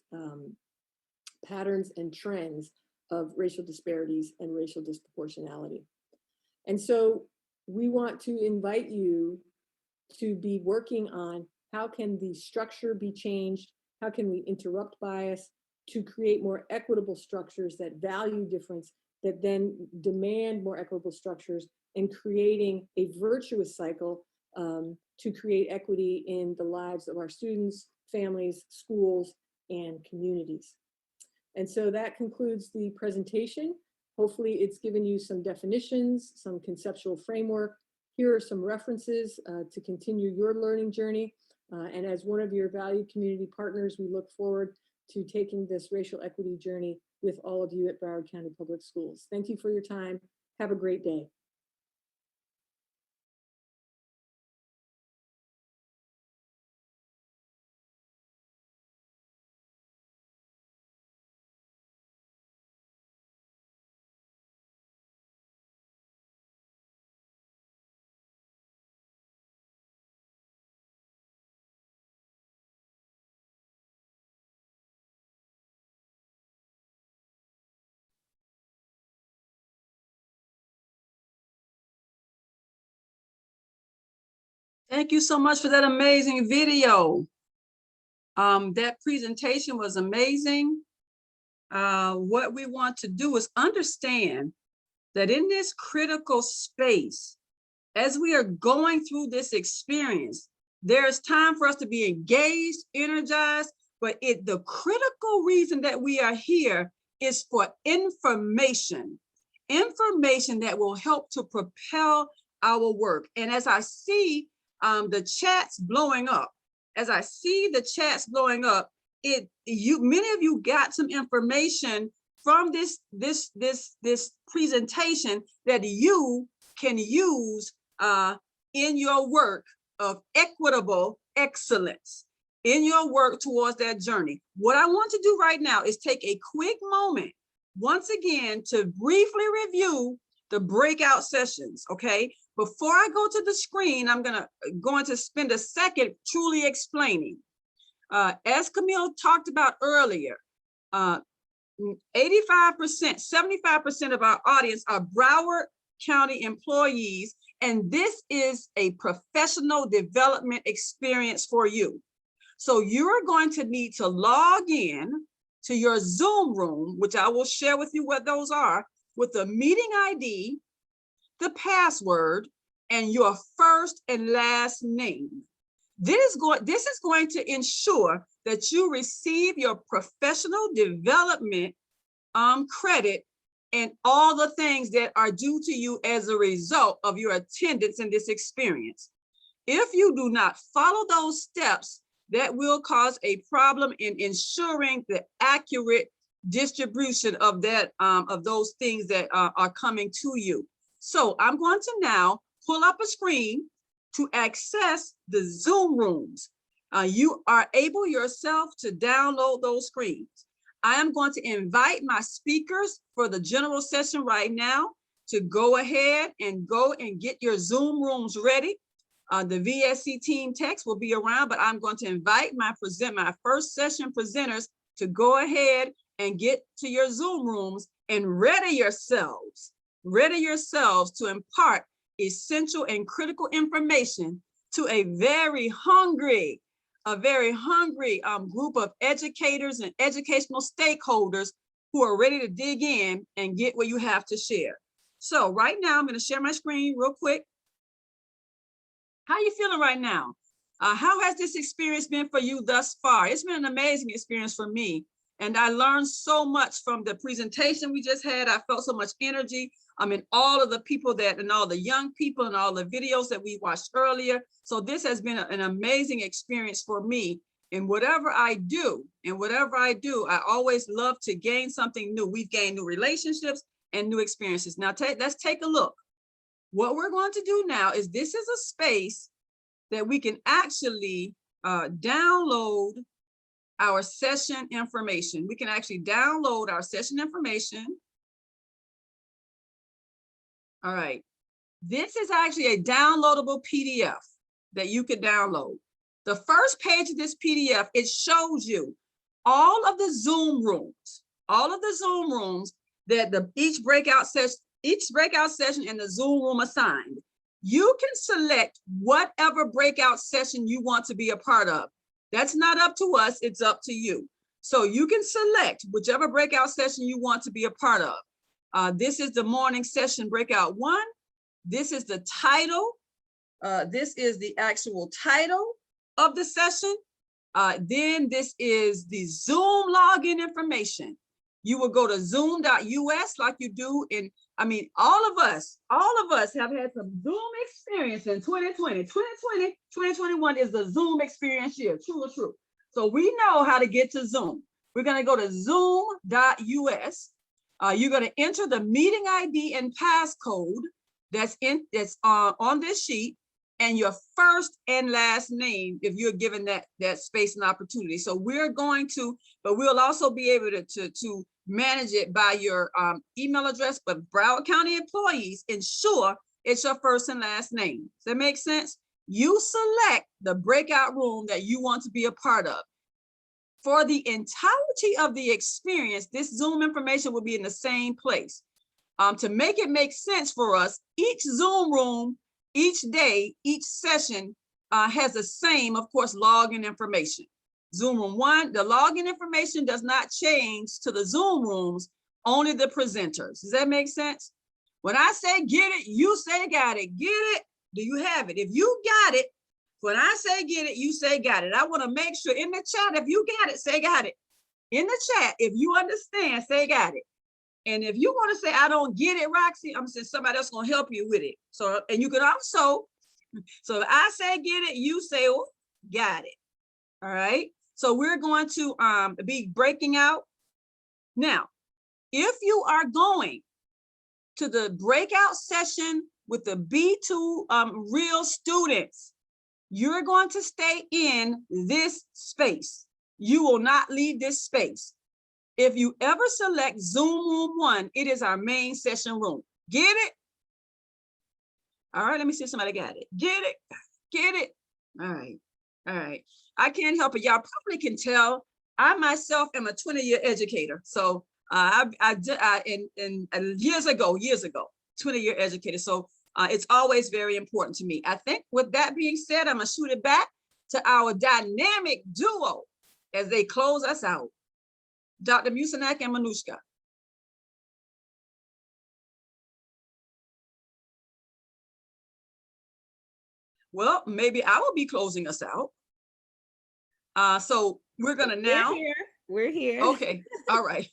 patterns and trends of racial disparities and racial disproportionality. And so we want to invite you to be working on how can the structure be changed? How can we interrupt bias to create more equitable structures that value difference, that then demand more equitable structures, and creating a virtuous cycle to create equity in the lives of our students, families, schools, and communities. And so that concludes the presentation. Hopefully it's given you some definitions, some conceptual framework. Here are some references to continue your learning journey. And as one of your valued community partners, we look forward to taking this racial equity journey with all of you at Broward County Public Schools. Thank you for your time. Have a great day. Thank you so much for that amazing video. That presentation was amazing. What we want to do is understand that in this critical space, as we are going through this experience, there's time for us to be engaged, energized, but the critical reason that we are here is for information that will help to propel our work. And as I see the chats blowing up, many of you got some information from this presentation that you can use in your work of equitable excellence, in your work towards that journey. What I want to do right now is take a quick moment, once again, to briefly review the breakout sessions, okay? Before I go to the screen, I'm going to spend a second truly explaining. As Camille talked about earlier, 85%, 75% of our audience are Broward County employees, and this is a professional development experience for you. So you're going to need to log in to your Zoom room, which I will share with you what those are, with the meeting ID, the password, and your first and last name. This is going to ensure that you receive your professional development credit and all the things that are due to you as a result of your attendance in this experience. If you do not follow those steps, that will cause a problem in ensuring the accurate distribution of that of those things that are coming to you. So I'm going to now pull up a screen to access the Zoom rooms. You are able yourself to download those screens. I am going to invite my speakers for the general session right now to go ahead and get your Zoom rooms ready. The VSC team text will be around, but I'm going to invite my first session presenters to go ahead and get to your Zoom rooms and ready yourselves to impart essential and critical information to a very hungry group of educators and educational stakeholders who are ready to dig in and get what you have to share. So right now, I'm going to share my screen real quick. How are you feeling right now? How has this experience been for you thus far? It's been an amazing experience for me. And I learned so much from the presentation we just had. I felt so much energy. I mean, all of the people and all the young people and all the videos that we watched earlier. So this has been an amazing experience for me. And whatever I do, I always love to gain something new. We've gained new relationships and new experiences. Now let's take a look. What we're going to do now is this is a space that we can actually download our session information. We can actually download our session information. All right. This is actually a downloadable PDF that you could download. The first page of this PDF, it shows you all of the Zoom rooms that each breakout session and the Zoom room assigned. You can select whatever breakout session you want to be a part of. That's not up to us, it's up to you. So you can select whichever breakout session you want to be a part of. This is the morning session breakout 1. This is the title. This is the actual title of the session. Then this is the Zoom login information. You will go to zoom.us like you do in, I mean, all of us have had some Zoom experience in 2020. 2021 is the Zoom experience year, true or true. So we know how to get to Zoom. We're gonna go to zoom.us. You're gonna enter the meeting ID and passcode that's on this sheet, and your first and last name if you're given that space and opportunity. So we're going to, but we'll also be able to manage it by your email address, but Broward County employees ensure it's your first and last name. Does that make sense? You select the breakout room that you want to be a part of. For the entirety of the experience, this Zoom information will be in the same place. To make it make sense for us, each Zoom room, each day, each session has the same, of course, login information. Zoom room 1, the login information does not change to the Zoom rooms, only the presenters. Does that make sense? When I say get it, you say got it. Get it? Do you have it? If you got it, when I say get it, you say got it. I want to make sure in the chat, if you got it, say got it. In the chat, if you understand, say got it. And if you want to say, I don't get it, Roxy, I'm saying somebody else going to help you with it. So, and you can also, so if I say get it, you say, oh, got it. All right. So we're going to be breaking out. Now, if you are going to the breakout session with the B2 real students, you're going to stay in this space. You will not leave this space. If you ever select Zoom room 1, it is our main session room. Get it? All right, let me see if somebody got it. Get it? Get it? All right. All right. I can't help it. Y'all probably can tell I myself am a 20-year educator. So years ago, 20-year educator. So it's always very important to me. I think with that being said, I'm gonna shoot it back to our dynamic duo as they close us out. Dr. Musanak and Manushka. Well, maybe I will be closing us out. So we're gonna now. We're here. Okay, all right.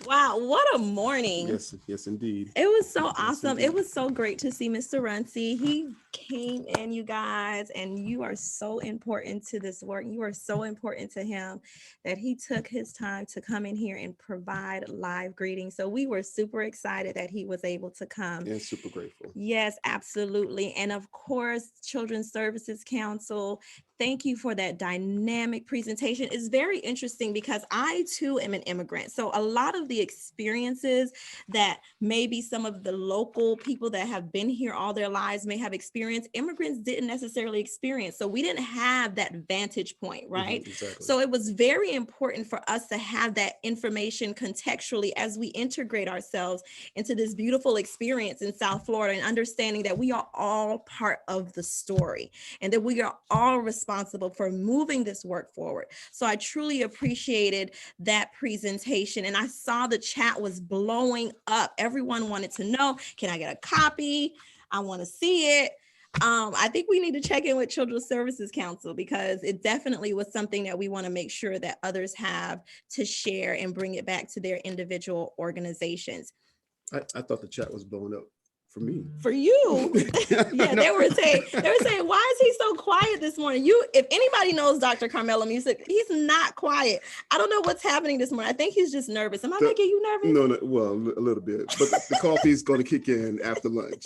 Wow, what a morning. Yes, yes, indeed. It was so Yes, awesome. indeed. It was so great to see Mr. Runcie. He came in, you guys, and you are so important to this work. You are so important to him that he took his time to come in here and provide live greetings. So we were super excited that he was able to come. And super grateful. Yes, absolutely. And of course, Children's Services Council, thank you for that dynamic presentation. It's very interesting because I too am an immigrant. So a lot of the experiences that maybe some of the local people that have been here all their lives may have experienced, immigrants didn't necessarily experience. So we didn't have that vantage point, right? Exactly. So it was very important for us to have that information contextually as we integrate ourselves into this beautiful experience in South Florida, and understanding that we are all part of the story and that we are all responsible for moving this work forward. So I truly appreciated that presentation, and I saw the chat was blowing up. Everyone wanted to know, can I get a copy? I want to see it. I think we need to check in with Children's Services Council because it definitely was something that we want to make sure that others have to share and bring it back to their individual organizations. I thought the chat was blowing up for me. For you. Yeah, they were saying, why is he so quiet this morning? If anybody knows Dr. Carmelo Music, he's not quiet. I don't know what's happening this morning. I think he's just nervous. Am I making you nervous? No, well, a little bit, but the coffee is going to kick in after lunch.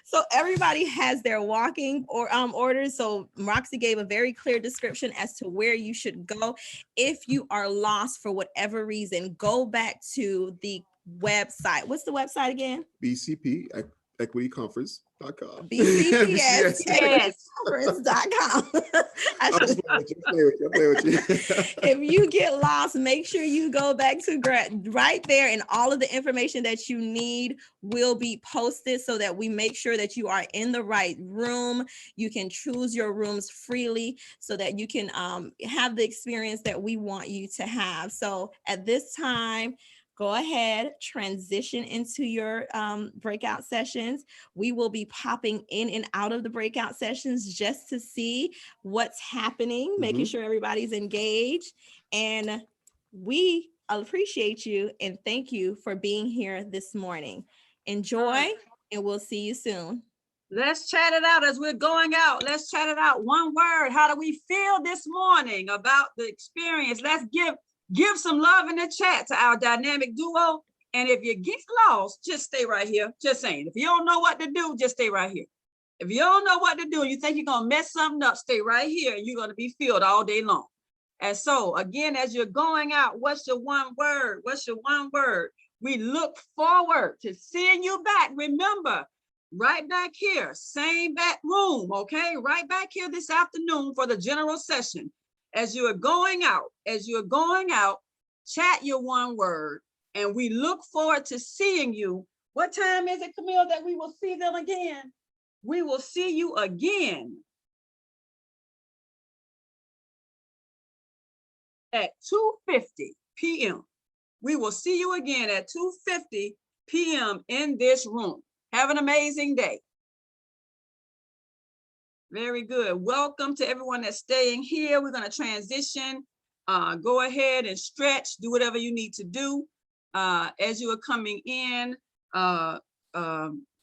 So everybody has their walking orders. So Roxy gave a very clear description as to where you should go. If you are lost for whatever reason, go back to the website. What's the website again? BCP equityconference.com. BCPS.com. If you get lost, make sure you go back to right there, and all of the information that you need will be posted so that we make sure that you are in the right room. You can choose your rooms freely so that you can have the experience that we want you to have. So at this time, go ahead, transition into your breakout sessions. We will be popping in and out of the breakout sessions just to see what's happening, making sure everybody's engaged. And we appreciate you and thank you for being here this morning. Enjoy, and we'll see you soon. Let's chat it out as we're going out. Let's chat it out. One word. How do we feel this morning about the experience? Let's give some love in the chat to our dynamic duo. And if you get lost, just stay right here. Just saying. If you don't know what to do, just stay right here. If you don't know what to do, you think you're going to mess something up, stay right here and you're going to be filled all day long. And so again, as you're going out, what's your one word? What's your one word? We look forward to seeing you back. Remember, right back here, same back room, okay? Right back here this afternoon for the general session. As you're going out, chat your one word, and we look forward to seeing you. What time is it, Camille, that we will see them again? We will see you again at 2:50 p.m. We will see you again at 2:50 p.m. in this room. Have an amazing day. Very good. Welcome to everyone that's staying here. We're going to transition. Go ahead and stretch, do whatever you need to do. As you are coming in,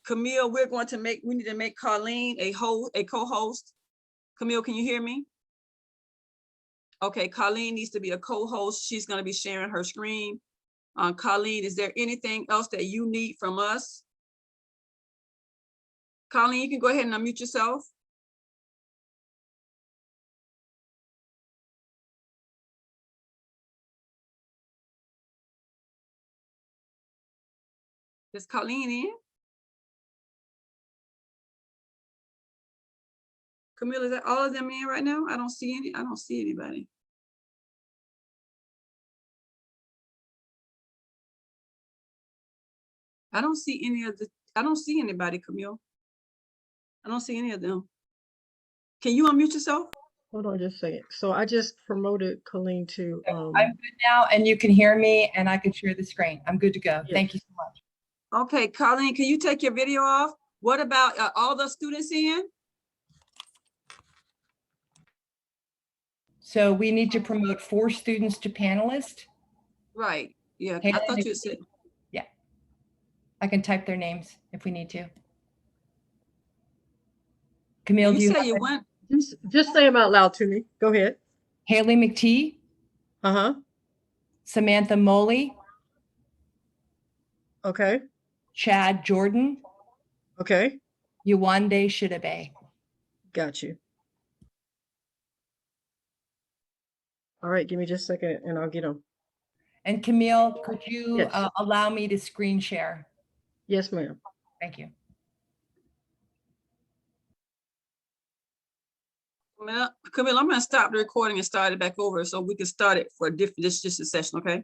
Camille, we need to make Colleen a co-host. Camille, can you hear me? Okay, Colleen needs to be a co-host. She's going to be sharing her screen. Colleen, is there anything else that you need from us? Colleen, you can go ahead and unmute yourself. Is Colleen in? Camille, is that all of them in right now? I don't see anybody. I don't see anybody, Camille. I don't see any of them. Can you unmute yourself? Hold on just a second. So I just promoted Colleen to I'm good now, and you can hear me, and I can share the screen. I'm good to go. Yes. Thank you so much. Okay, Colleen, can you take your video off? What about all the students in? So we need to promote 4 students to panelist. Right. Yeah, Hey, I thought you said. Yeah. I can type their names if we need to. Camille, do you say have you it? went? just say them out loud to me. Go ahead. Haley McTee. Samantha Moley. Okay. Chad Jordan. Okay. Yewande Shidabe. Got you. All right, give me just a second and I'll get them. And Camille, could you Yes. allow me to screen share? Yes, ma'am. Thank you. Camille, I'm going to stop the recording and start it back over so we can start it for this just a session, okay?